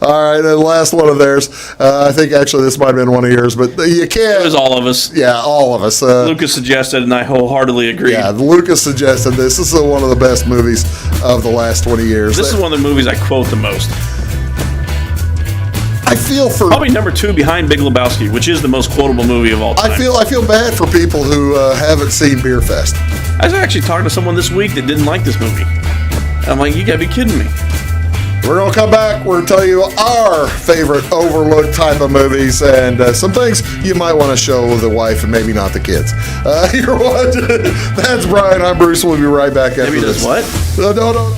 All right, and the last one of theirs. I think actually this might have been one of yours, but you can't. It was all of us. Yeah, all of us. Lucas suggested, and I wholeheartedly agreed. Yeah, Lucas suggested this. This is one of the best movies of the last 20 years. This is one of the movies I quote the most. I feel for probably number 2 behind Big Lebowski, which is the most quotable movie of all time. I feel bad for people who haven't seen Beer Fest. I was actually talking to someone this week that didn't like this movie. I'm like, you gotta be kidding me. We're going to come back. We're going to tell you our favorite overlooked type of movies and some things you might want to show the wife and maybe not the kids. You're watching. That's Brian. I'm Bruce. We'll be right back after maybe this. What? No.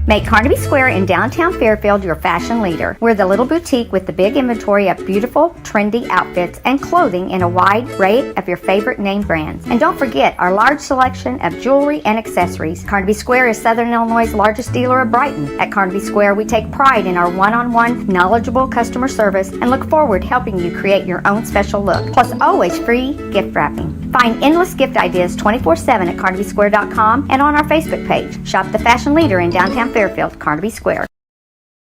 Make Carnaby Square in downtown Fairfield your fashion leader. We're the little boutique with the big inventory of beautiful, trendy outfits and clothing in a wide array of your favorite name brands. And don't forget our large selection of jewelry and accessories. Carnaby Square is Southern Illinois' largest dealer of Brighton. At Carnaby Square, we take pride in our one-on-one, knowledgeable customer service and look forward to helping you create your own special look. Plus, always free gift wrapping. Find endless gift ideas 24/7 at carnabysquare.com and on our Facebook page. Shop the fashion leader in downtown Fairfield, Carnaby Square.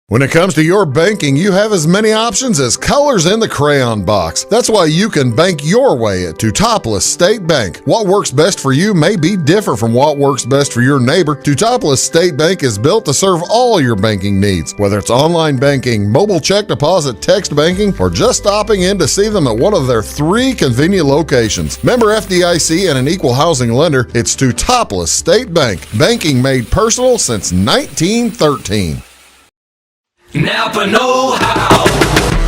When it comes to your banking, you have as many options as colors in the crayon box. That's why you can bank your way at Teutopolis State Bank. What works best for you may be different from what works best for your neighbor. Teutopolis State Bank is built to serve all your banking needs, whether it's online banking, mobile check deposit, text banking, or just stopping in to see them at one of their 3 convenient locations. Member FDIC and an equal housing lender, it's Teutopolis State Bank. Banking made personal since 1913. Napa know-how.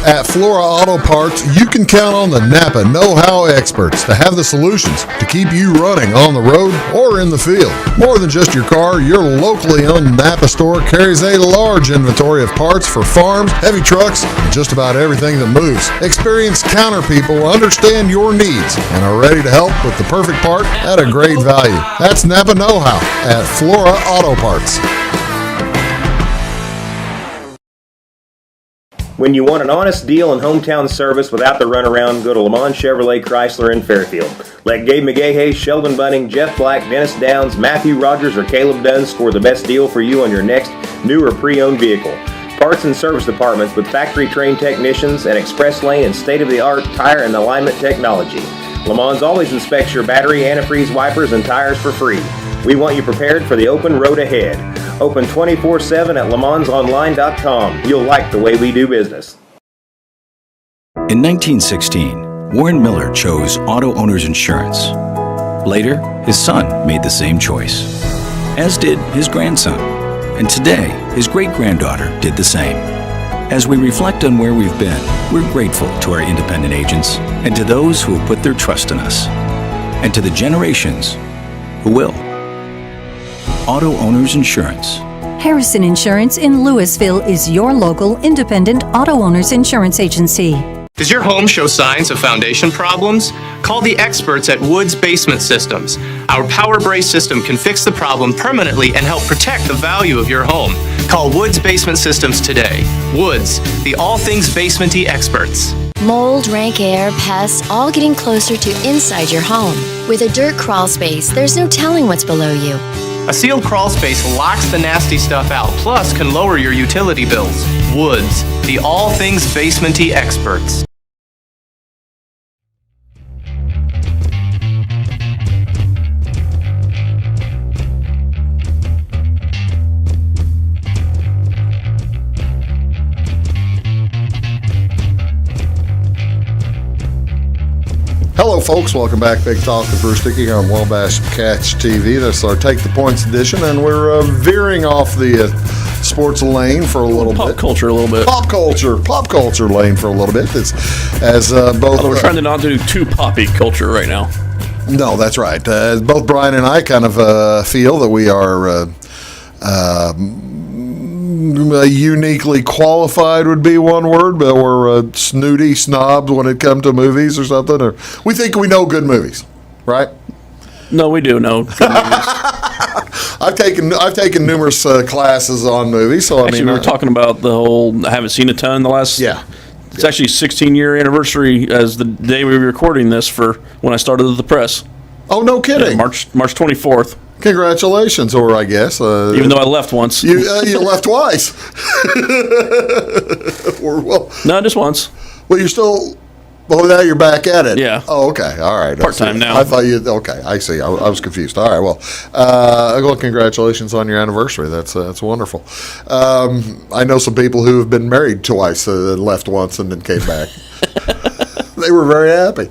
At Flora Auto Parts, you can count on the Napa know-how experts to have the solutions to keep you running on the road or in the field. More than just your car, your locally owned Napa store carries a large inventory of parts for farms, heavy trucks, and just about everything that moves. Experienced counter people understand your needs and are ready to help with the perfect part at a great value. That's Napa know-how at Flora Auto Parts. When you want an honest deal and hometown service without the runaround, go to Lamont Chevrolet Chrysler in Fairfield. Let Gabe McGahey, Sheldon Bunning, Jeff Black, Dennis Downs, Matthew Rogers, or Caleb Dunn score the best deal for you on your next new or pre-owned vehicle. Parts and service departments with factory-trained technicians and express lane and state-of-the-art tire and alignment technology. Lamont always inspects your battery, antifreeze, wipers, and tires for free. We want you prepared for the open road ahead. Open 24/7 at LeMansOnline.com. You'll like the way we do business. In 1916, Warren Miller chose Auto Owners Insurance. Later, his son made the same choice, as did his grandson. And today, his great-granddaughter did the same. As we reflect on where we've been, we're grateful to our independent agents and to those who have put their trust in us, and to the generations who will. Auto Owners Insurance. Harrison Insurance in Louisville is your local independent auto owners insurance agency. Does your home show signs of foundation problems? Call the experts at Woods Basement Systems. Our power brace system can fix the problem permanently and help protect the value of your home. Call Woods Basement Systems today. Woods, the all things basement-y experts. Mold, rank air, pests, all getting closer to inside your home. With a dirt crawl space, there's no telling what's below you. A sealed crawl space locks the nasty stuff out, plus can lower your utility bills. Woods, the all things basement-y experts. Hello, folks. Welcome back. Big Talk with Bruce Dickey here on Wabash Catch TV. That's our Take the Points edition, and we're veering off the sports lane for a little bit. Pop culture a little bit. Pop culture lane for a little bit. It's, as both. Although we're trying to not do too poppy culture right now. No, that's right. Both Brian and I kind of feel that we are uniquely qualified would be one word, but we're snooty snobs when it comes to movies or something. Or we think we know good movies, right? No, we do know good movies. I've taken numerous classes on movies, so Actually, we were talking about the whole. I haven't seen a ton the last. Yeah. It's actually 16-year anniversary as the day we were recording this for when I started at the press. Oh, no kidding! Yeah, March 24th. Congratulations, or I guess. Even though I left once. You left twice. No, just once. Well, you're still. Well, now you're back at it. Yeah. Oh, okay. All right. Part-time now. I thought you. Okay, I see. I was confused. All right. Well, congratulations on your anniversary. That's wonderful. I know some people who have been married twice, left once, and then came back. They were very happy.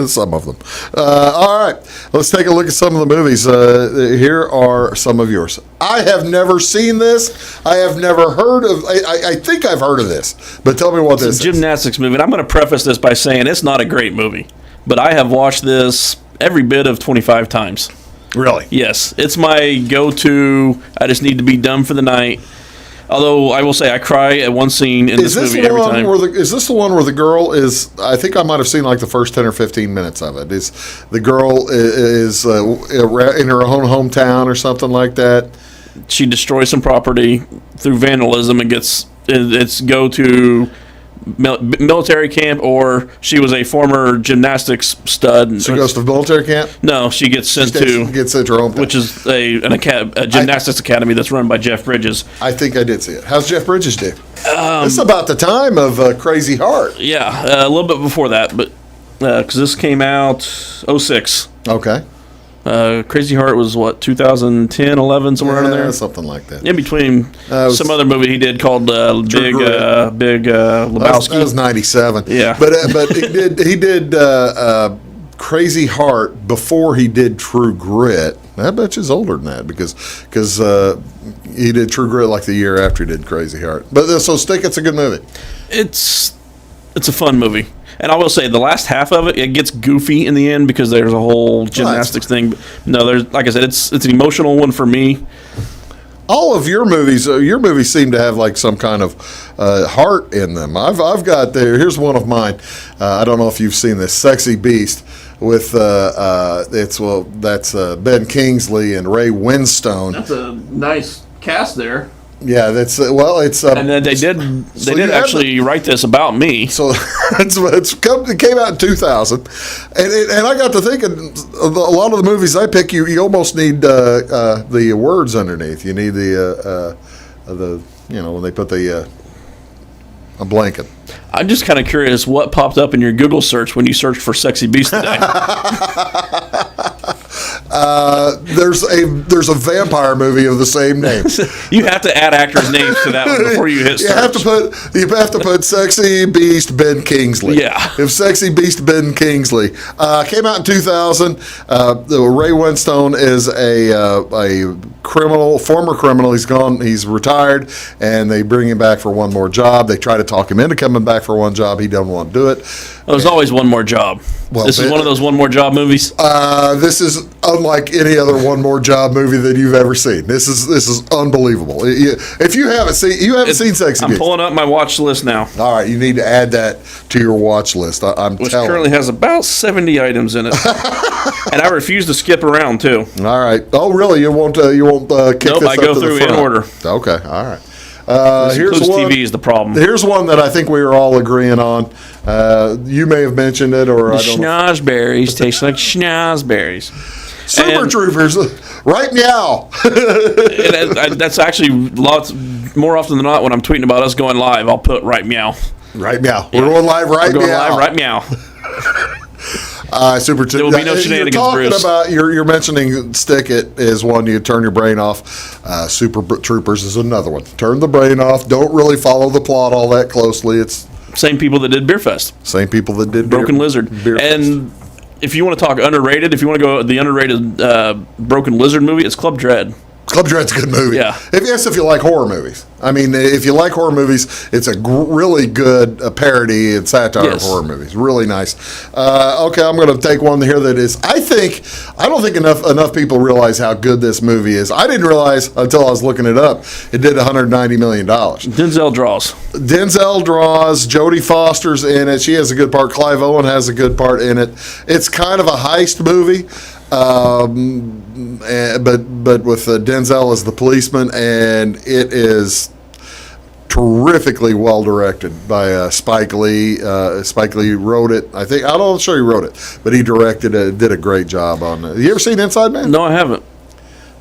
Some of them. All right. Let's take a look at some of the movies. Here are some of yours. I have never seen this. I have never heard of. I think I've heard of this, but tell me what this is. It's a gymnastics movie. And I'm going to preface this by saying it's not a great movie, but I have watched this every bit of 25 times. Really? Yes. It's my go-to. I just need to be done for the night. Although I will say I cry at one scene in this movie every time. Is this the one where the girl is? I think I might have seen like the first 10 or 15 minutes of it. Is the girl is in her own hometown or something like that? She destroys some property through vandalism and gets its go to military camp, or she was a former gymnastics stud. She goes to military camp? No, she gets sent to her own place, which is a gymnastics academy that's run by Jeff Bridges. I think I did see it. How's Jeff Bridges do? It's about the time of Crazy Heart. Yeah, a little bit before that, but because this came out 06. Okay. Crazy Heart was what, 2010, 11, somewhere in there, something like that. In between some other movie he did called Big Lebowski. That was 97. Yeah, but he did Crazy Heart before he did True Grit. I bet he's older than that because he did True Grit like the year after he did Crazy Heart. But so Stick, it's a good movie. It's a fun movie. And I will say, the last half of it gets goofy in the end because there's a whole gymnastics thing. No, there's, like I said, it's an emotional one for me. All of your movies seem to have like some kind of heart in them. I've got there. Here's one of mine. I don't know if you've seen this, Sexy Beast, with that's Ben Kingsley and Ray Winstone. That's a nice cast there. Yeah, that's it's and then they did actually write this about me. So it came out in 2000, and I got to thinking, a lot of the movies I pick, you almost need the words underneath. You need the when they put a blanket. I'm just kind of curious what popped up in your Google search when you searched for Sexy Beast today. There's a vampire movie of the same name. You have to add actors' names to that one before you hit search. You have to put Sexy Beast Ben Kingsley. Yeah. If Sexy Beast Ben Kingsley came out in 2000, Ray Winstone is a former criminal. He's gone. He's retired, and they bring him back for one more job. They try to talk him into coming back for one job. He doesn't want to do it. Well, there's always one more job. Well, this is one of those one more job movies. This is unlike any other one more job movie that you've ever seen. This is unbelievable. If you haven't seen Sexy Beast, I'm pulling up my watch list now. All right, you need to add that to your watch list. Which currently has about 70 items in it, and I refuse to skip around too. All right. Oh, really? You won't kick nope, this up I go to through the front. in order. Okay. All right. Here's TV is the problem. Here's one that I think we are all agreeing on. You may have mentioned it, or I don't know. Schnozberries taste like schnozberries. Super Troopers, right meow. That's actually lots more often than not when I'm tweeting about us going live. I'll put right meow. Right meow. We're going live right We're meow. going live right meow. Super Troopers. There will be no shenanigans, Bruce. You're mentioning Stick It is one you turn your brain off. Super Troopers is another one. Turn the brain off. Don't really follow the plot all that closely. It's Same people that did Beer Fest. Same people that did Broken Lizard. Beer and if you want to talk underrated, if you want to go the underrated Broken Lizard movie, it's Club Dread. Club Dread's a good movie. Yeah. If you like horror movies. I mean, if you like horror movies, it's a really good parody and satire of horror movies. Really nice. Okay, I'm going to take one here that is, I don't think enough people realize how good this movie is. I didn't realize until I was looking it up. It did $190 million. Denzel draws. Jodie Foster's in it. She has a good part. Clive Owen has a good part in it. It's kind of a heist movie. But with Denzel as the policeman, and it is terrifically well directed by Spike Lee. Spike Lee wrote it. I'm not sure he wrote it, but he directed it. Did a great job on it. You ever seen Inside Man? No, I haven't.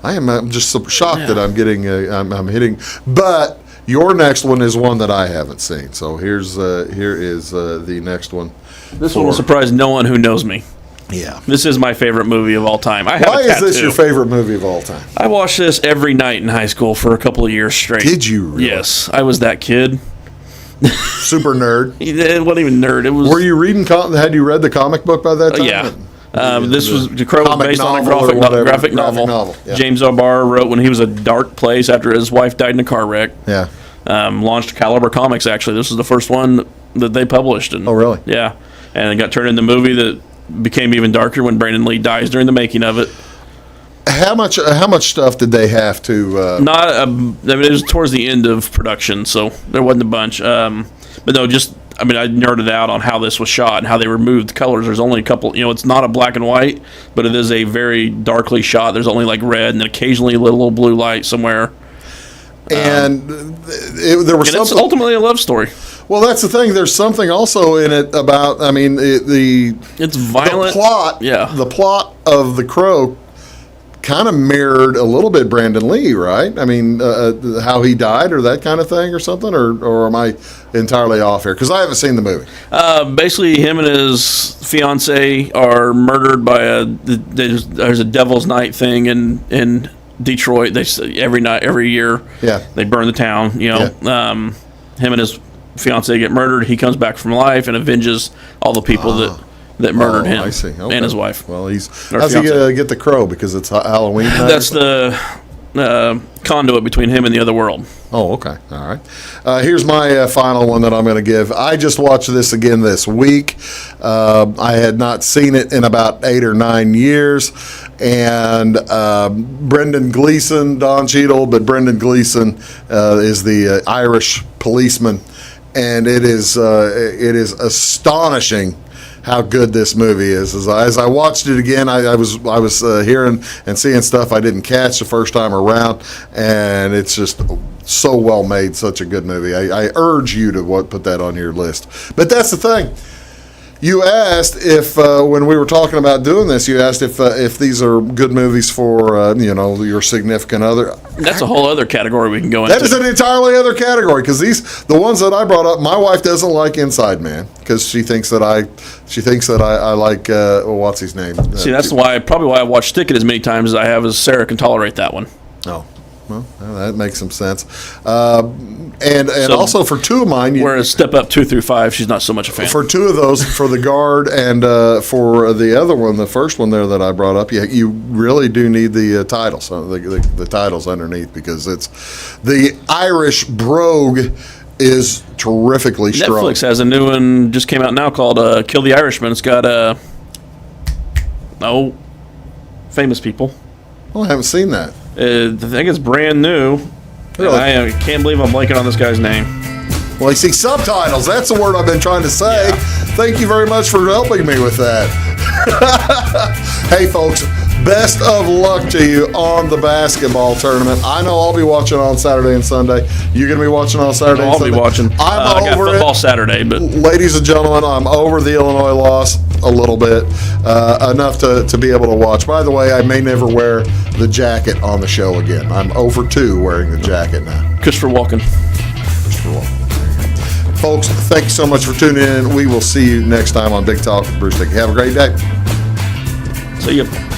I'm just so shocked that I'm getting. I'm hitting, but. Your next one is one that I haven't seen. So here is the next one. This one will surprise no one who knows me. Yeah. This is my favorite movie of all time. Why is this your favorite movie of all time? I watched this every night in high school for a couple of years straight. Did you really? Yes. I was that kid. Super nerd. It wasn't even nerd. It was. Were you reading? Had you read the comic book by that time? Yeah. This was The Crow was based on a graphic novel. Yeah. James O'Barr wrote when he was a dark place after his wife died in a car wreck. Yeah. Launched Caliber Comics, actually. This was the first one that they published. And, oh, really? Yeah. And it got turned into a movie that became even darker when Brandon Lee dies during the making of it. How much stuff did they have to... it was towards the end of production, so there wasn't a bunch. But no, I nerded out on how this was shot and how they removed colors. There's only a couple, it's not a black and white, but it is a very darkly shot. There's only like red and then occasionally a little blue light somewhere. And it's ultimately a love story. Well, that's the thing. There's something also in it about. It's violent. The plot. Yeah. The plot of The Crow kind of mirrored a little bit Brandon Lee, right? I mean, how he died or that kind of thing or something, or am I entirely off here? Because I haven't seen the movie. Basically, him and his fiance are murdered by there's a Devil's Night thing in Detroit. They say every year. Yeah. They burn the town. Him and his fiance get murdered. He comes back from life and avenges all the people that murdered him. I see. Okay. And his wife. Well, how's he gonna get the crow because it's Halloween night? That's the conduit between him and the other world. Oh, okay. All right. Here's my final one that I'm going to give. I just watched this again this week. I had not seen it in about 8 or 9 years. And Brendan Gleeson, Don Cheadle, but Brendan Gleeson is the Irish policeman. And it is astonishing how good this movie is. As I watched it again, I was hearing and seeing stuff I didn't catch the first time around, and it's just so well made, such a good movie. I urge you to put that on your list. But that's the thing. You asked if when we were talking about doing this, you asked if these are good movies for your significant other. That's a whole other category we can go into. That is an entirely other category because the ones that I brought up, my wife doesn't like Inside Man because she thinks that I like what's his name. See, that's why I watched Stick It as many times as I have, as Sarah can tolerate that one. Oh. Well, that makes some sense. And also for two of mine... Whereas Step Up 2 through 5, she's not so much a fan. For two of those, for The Guard and for the other one, the first one there that I brought up, you really do need the titles, the titles underneath, because it's... The Irish brogue is terrifically strong. Netflix has a new one, just came out now, called Kill the Irishman. It's got, famous people. Oh, I haven't seen that. I think it's brand new. Really? I can't believe I'm blanking on this guy's name. Well, you see, subtitles. That's the word I've been trying to say. Yeah. Thank you very much for helping me with that. Hey, folks, best of luck to you on the basketball tournament. I know I'll be watching on Saturday and Sunday. You're going to be watching on Saturday and Sunday? I'll be watching. I got football Saturday. But ladies and gentlemen, I'm over the Illinois loss a little bit, enough to be able to watch. By the way, I may never wear the jacket on the show again. I'm over 2 wearing the jacket now. Christopher Walken. Folks, thank you so much for tuning in. We will see you next time on Big Talk with Bruce Dickey. Have a great day. See you.